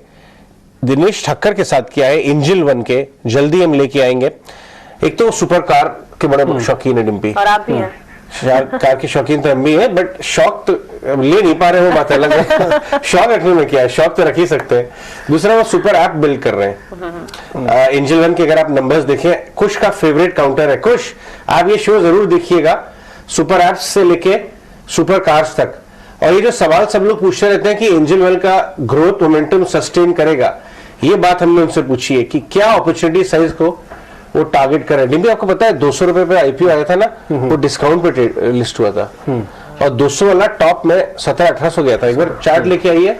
दिनेश ठक्कर के साथ किया है, एंजल 1 के, जल्दी हम लेके आएंगे। एक तो सुपर कार के बड़े शौकीन है डिम्पी, और आप भी हैं। कार की शौकीन तो हम भी है, बट शौक तो ले नहीं पा रहे हो, बात अलग है। शौक रखने में क्या है, शौक तो रख ही सकते हैं। दूसरा वो सुपर ऐप बिल्ड कर रहे हैं। एंजल 1 के अगर आप नंबर्स देखें, कुश का फेवरेट काउंटर है। कुश, आप ये शो जरूर देखिएगा, सुपर ऐप्स से लेके सुपर कार्स तक। और ये जो सवाल सब लोग पूछते रहते हैं कि एंजल 1 का ग्रोथ मोमेंटम सस्टेन करेगा, ये बात हमने उनसे पूछी है कि क्या अपॉर्चुनिटी साइज को वो टारगेट कर रहे हैं। आपको पता है 200 रुपए पे आईपीओ आया था ना, वो डिस्काउंट पे लिस्ट हुआ था, और 200 वाला टॉप में 1700-1800 गया था। एक बार चार्ट लेके आई है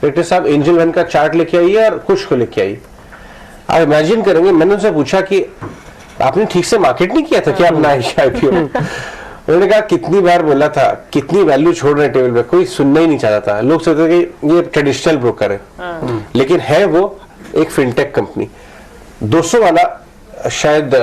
बेटे साहब, एंजल 1 का चार्ट लेके आई है और कुछ को लेके आई। आप इमेजिन करेंगे, मैंने उनसे पूछा कि आपने ठीक से मार्केट नहीं किया था क्या अपना आईपीओ? उन्होंने कहा कितनी बार बोला था, कितनी वैल्यू छोड़ रहे टेबल पे, कोई सुनना ही नहीं चाहता था। लोग सोचते थे कि ये ट्रेडिशनल ब्रोकर है, लेकिन है वो एक फिनटेक कंपनी। 200 वाला शायद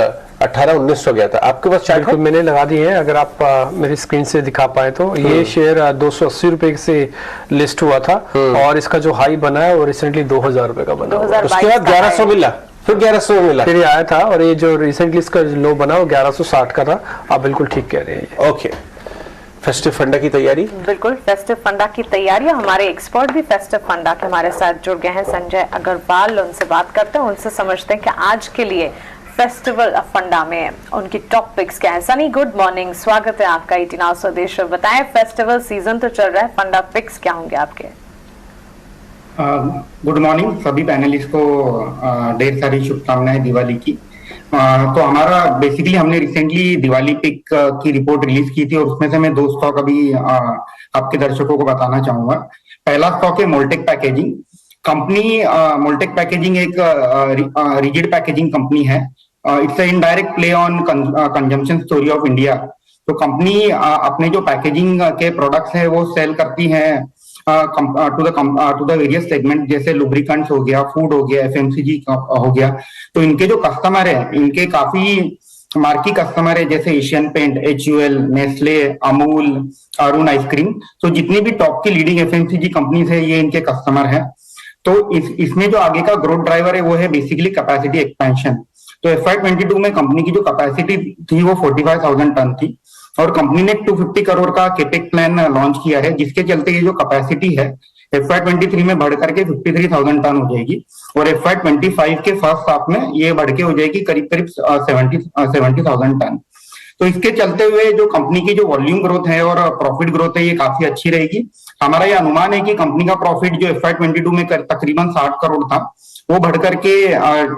18-19 गया था। आपके पास चार्ट बिल्कुल मैंने लगा दी है, अगर आप मेरी स्क्रीन से दिखा पाए तो ये शेयर 280 रुपए से लिस्ट हुआ था और इसका जो हाई बना है वो रिसेंटली 2000 रुपए का बना हुआ। उसके बाद 1100 मिला, फिर 1100 में मिला, फिर ये आया था और ये जो रिसेंटली इसका लो बना वो 1160 का था। आप बिल्कुल ठीक कह रहे हैं। ओके, फेस्टिव फंडा की तैयारी, बिल्कुल फेस्टिव फंडा की तैयारी। हमारे एक्सपर्ट भी फेस्टिव फंडा के हमारे साथ जुड़ गए हैं, संजय अग्रवाल। उनसे बात करते हैं, उनसे समझते हैं कि आज के लिए फेस्टिवल फंडा में उनकी टॉप पिक्स क्या है। सनी गुड मॉर्निंग, स्वागत है आपका 18 आवर्स स्वदेश। बताएं, फेस्टिवल सीजन तो चल रहा है, फंडा पिक्स क्या होंगे आपके? गुड मॉर्निंग सभी पैनलिस्ट को, ढेर सारी शुभकामनाएं दिवाली की। तो हमारा बेसिकली हमने रिसेंटली दिवाली पिक की रिपोर्ट रिलीज की थी और उसमें से मैं 2 स्टॉक अभी आपके दर्शकों को बताना चाहूंगा। पहला स्टॉक है Moldtek packaging company. Moldtek packaging एक रिजिड पैकेजिंग कंपनी है। It's indirect play on consumption story of India. तो कंपनी अपने जो पैकेजिंग के प्रोडक्ट्स है वो सेल करती हैं टू द वेरियस सेगमेंट, जैसे लुब्रिकेंट्स हो गया, फूड हो गया, एफएमसीजी हो गया। तो इनके जो कस्टमर है, इनके काफी मार्की कस्टमर है, जैसे Asian paint, HUL, Nestle, Amul, Arun ice cream. तो जितनी भी टॉप की लीडिंग एफएमसीजी कंपनीज है ये इनके कस्टमर है। तो इसमें जो आगे का ग्रोथ ड्राइवर है वो है बेसिकली कैपेसिटी एक्सपेंशन। तो FY22 में कंपनी की जो कैपेसिटी थी वो 45,000 टन थी और कंपनी ने 250 करोड़ का केपेक्स प्लान लॉन्च किया है, जिसके चलते ये जो कैपेसिटी है FY23 में बढ़ करके 53,000 टन हो जाएगी और FY25 के फर्स्ट हाफ में ये बढ़ के हो जाएगी करीब 70,000 टन। तो इसके चलते हुए जो कंपनी की जो वॉल्यूम ग्रोथ है और प्रॉफिट ग्रोथ है ये काफी अच्छी रहेगी। हमारा ये अनुमान है कि कंपनी का प्रॉफिट जो FY22 में तकरीबन 60 करोड़ था वो बढ़ करके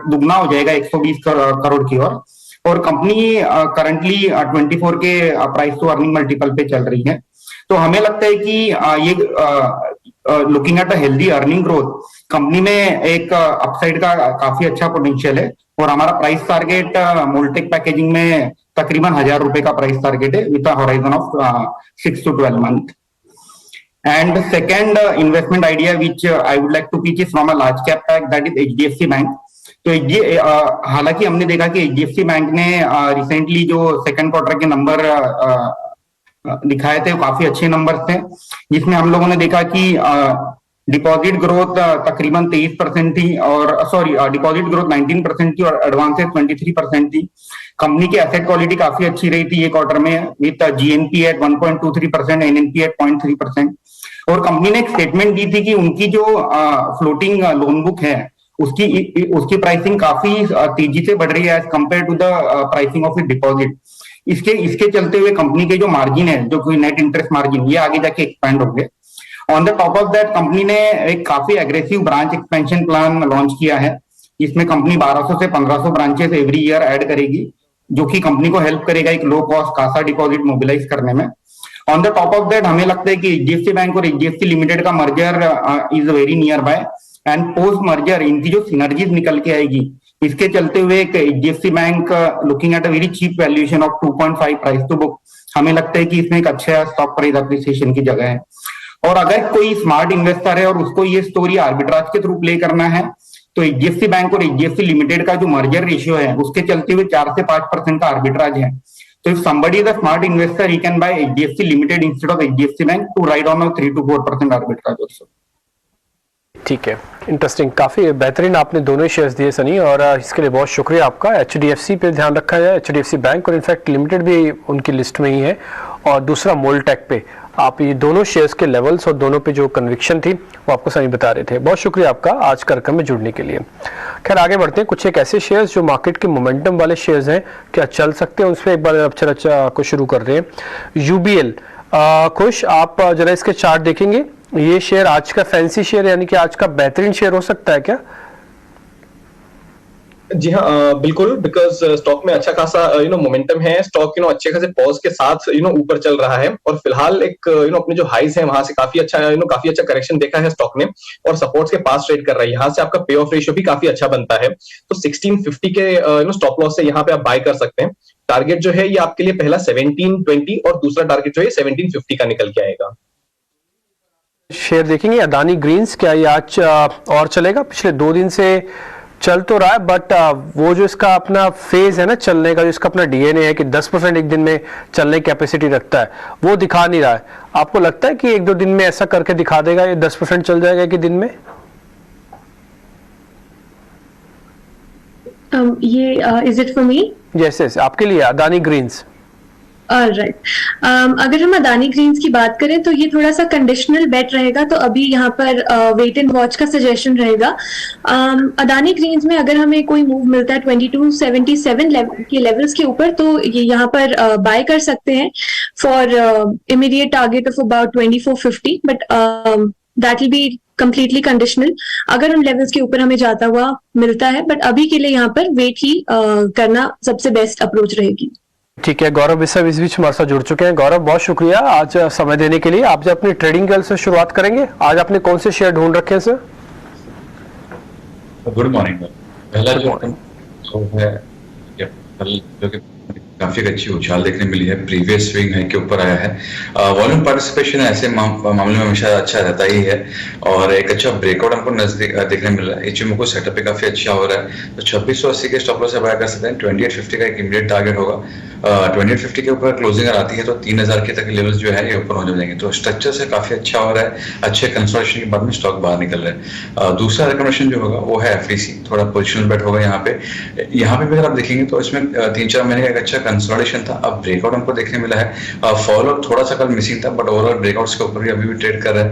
दुगना हो जाएगा 120 करोड़ की ओर। और कंपनी करंटली 24 के प्राइस टू अर्निंग मल्टीपल पे चल रही है। तो हमें लगता है कि ये looking at a healthy earning growth, company में एक अपसाइड का काफी अच्छा पोटेंशियल है और हमारा प्राइस टारगेट मोल्टेक पैकेजिंग में तकरीबन 1000 रुपए का प्राइस टारगेट है with horizon of 6 to 12 month। And second investment idea which I would like to pitch is from a large cap pack, that is HDFC Bank। तो हालांकि हमने देखा कि HDFC बैंक ने रिसेंटली जो सेकंड क्वार्टर के number दिखाए थे वो काफी अच्छे नंबर्स थे, जिसमें हम लोगों ने देखा कि डिपॉजिट ग्रोथ तकरीबन 23% थी और डिपॉजिट ग्रोथ 19% थी और एडवांसेस 23% थी। कंपनी की एसेट क्वालिटी काफी अच्छी रही थी ये क्वार्टर में, with GNP at 1.23%, NNP at 0.3%। और कंपनी ने एक स्टेटमेंट दी थी कि उनकी जो फ्लोटिंग लोन बुक है उसकी प्राइसिंग काफी तेजी से बढ़ रही है as compare to the pricing of deposit. इसके चलते हुए कंपनी के जो मार्जिन है, जो कोई नेट इंटरेस्ट मार्जिन, ये आगे जाके एक्सपेंड हो गए। On the top of that company ने एक काफी aggressive branch expansion plan launch किया है। इसमें कंपनी 1200 से 1500 ब्रांचेस एवरी ईयर ऐड करेगी, जो कि कंपनी को हेल्प करेगा एक low cost CASA deposit mobilise करने में। On the top of that हमें लगता है कि HDFC बैंक और HDFC लिमिटेड का merger is very nearby and post merger इनकी जो सिनर्जीज निकल के आएगी, इसके चलते हुए एक HDFC bank looking at a very cheap valuation of 2.5 price to book, हमें लगता है कि इसमें एक अच्छा स्टॉक प्राइस अप्रिसिएशन की जगह है। और अगर कोई स्मार्ट इन्वेस्टर है और उसको ये स्टोरी आर्बिट्राज के थ्रू प्ले करना है, तो HDFC बैंक और HDFC लिमिटेड का जो मर्जर रेशियो है उसके चलते हुए 4 से 5% का आर्बिट्राज है। तो if somebody is a smart investor, he can buy HDFC limited instead of HDFC bank to ride on a 3 to 4% arbitrage also. ठीक है, इंटरेस्टिंग, काफी बेहतरीन आपने दोनों शेयर्स दिए सनी, और इसके लिए बहुत शुक्रिया आपका। HDFC पे ध्यान रखा जाए, HDFC बैंक और इनफैक्ट लिमिटेड भी उनकी लिस्ट में ही है, और दूसरा मोल्टेक पे आप ये दोनों शेयर्स के लेवल्स और दोनों पे जो कन्विक्शन थी वो आपको सनी बता रहे थे। बहुत शुक्रिया आपका आज कार्यक्रम में जुड़ने के लिए। खैर आगे बढ़ते हैं, कुछ एक ऐसे शेयर्स जो मार्केट के मोमेंटम वाले शेयर्स हैं, क्या चल सकते हैं, उस पर एक बार चर्चा को शुरू कर रहे हैं। UBL, खुश आप जरा इसके चार्ट देखेंगे, ये शेयर आज का फैंसी शेयर यानी कि आज का बेहतरीन शेयर हो सकता है क्या? जी हाँ, बिल्कुल, बिकॉज स्टॉक में अच्छा खासा मोमेंटम है। स्टॉक अच्छे खासे पॉज के साथ ऊपर चल रहा है और फिलहाल एक अपने जो हाइज है वहां से काफी अच्छा करेक्शन देखा है स्टॉक ने और सपोर्ट्स के पास ट्रेड कर रहा है। यहाँ से आपका पे ऑफ रेशियो भी काफी अच्छा बनता है, तो 1650 के स्टॉप लॉस से यहाँ पे आप बाय कर सकते हैं। टारगेट जो है ये आपके लिए पहला 1720 और दूसरा टारगेट जो है 1750 का निकल के आएगा। शेयर देखेंगे अदानी ग्रीन्स, क्या ये आज और चलेगा? पिछले 2 दिन से चल तो रहा है, बट वो जो इसका अपना फेज है ना चलने का, जो इसका अपना डीएनए है कि 10% एक दिन में चलने की कैपेसिटी रखता है, वो दिखा नहीं रहा है। आपको लगता है कि 1-2 दिन में ऐसा करके दिखा देगा, ये 10% चल जाएगा कि दिन में? Is it for me? Yes, आपके लिए अदानी ग्रीन्स। राइट, अगर हम अदानी ग्रीन्स की बात करें तो ये थोड़ा सा कंडीशनल बेट रहेगा, तो अभी यहाँ पर वेट एंड वॉच का सजेशन रहेगा। अदानी ग्रीन्स में अगर हमें कोई मूव मिलता है 2277 के लेवल्स के ऊपर, तो ये यहाँ पर बाय कर सकते हैं for immediate target of about 2450, but that will be completely conditional अगर उन लेवल्स के ऊपर हमें जाता हुआ मिलता है, बट अभी के लिए यहाँ पर वेट ही करना सबसे बेस्ट अप्रोच रहेगी। ठीक है, गौरव विश्व इस बीच हमारे साथ जुड़ चुके हैं। गौरव, बहुत शुक्रिया आज समय देने के लिए। आप जब अपनी ट्रेडिंग कल से शुरुआत करेंगे, आज आपने कौन से शेयर ढूंढ रखे हैं सर? Good morning. पहला जो है जो कि काफी अच्छी उछाल देखने मिली है, प्रीवियस स्विंग है के ऊपर आया है। वॉल्यूम पार्टिसिपेशन ऐसे मामले में हमेशा अच्छा रहता ही है और एक अच्छा ब्रेकआउट हमको नजदीक देखने मिल रहा है। इचिमोको सेटअप भी काफी अच्छा हो रहा है, तो 2680 के स्टॉप लॉस से बाय कर सकते हैं। 2850 का एक इमीडिएट टारगेट होगा। 2850 के ऊपर क्लोजिंग अगर आती है तो 3000 के तक लेवल्स जो है ये ऊपर हो जाएंगे। तो स्ट्रक्चर से काफी अच्छा हो रहा है, अच्छे कंसोलिडेशन के बाद में स्टॉक बाहर निकल रहा है। दूसरा रिकमेंडेशन जो होगा वो है एफईसी, थोड़ा पोजिशनल बेट होगा यहाँ पे भी अगर आप देखेंगे तो इसमें 3-4 महीने का एक अच्छा कंसोलिडेशन था। अब ब्रेकआउट हमको देखने मिला है। फॉलो थोड़ा सा कल मिसिंग था, बट ओवरऑल ब्रेकआउट्स के ऊपर भी अभी भी ट्रेड कर रहा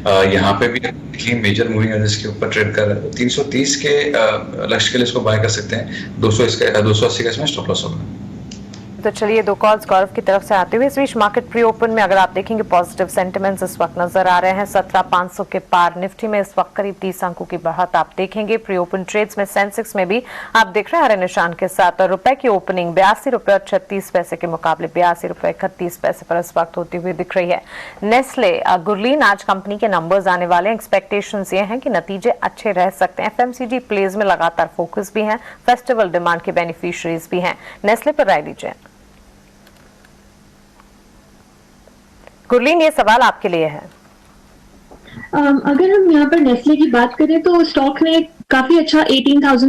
है। यहाँ पे भी देखिए मेजर मूविंग एवरेज के ऊपर ट्रेड कर रहा है। 330 के लक्ष्य के लिए इसको बाय कर सकते हैं। 280 का इसमें स्टॉप लॉस होगा। तो चलिए 2 कॉल्स गौरव की तरफ से आते हुए इस बीच मार्केट प्री ओपन में अगर आप देखेंगे पॉजिटिव सेंटिमेंट्स इस वक्त नजर आ रहे हैं। 17,500 के पार निफ्टी में इस वक्त करीब 30 अंकों की बढ़त आप देखेंगे। प्री ओपन ट्रेड्स में सेंसेक्स में भी आप देख रहे हैं हरे निशान के साथ, और रुपए की ओपनिंग 82 रुपए और 36 पैसे के मुकाबले 82 रुपए 31 पैसे पर इस वक्त होती हुई दिख रही है। नेस्ले गुरलीन आज कंपनी के नंबर्स आने वाले हैं। एक्सपेक्टेशंस ये हैं कि नतीजे अच्छे रह सकते हैं। एफएमसीजी प्लेज में लगातार फोकस भी है, फेस्टिवल डिमांड के बेनिफिशियरीज भी हैं। नेस्ले पर राय दीजिए। गुरलीन, ये सवाल आपके लिए है। अगर हम यहाँ पर नेस्ले की बात करें तो स्टॉक ने काफी अच्छा 18,000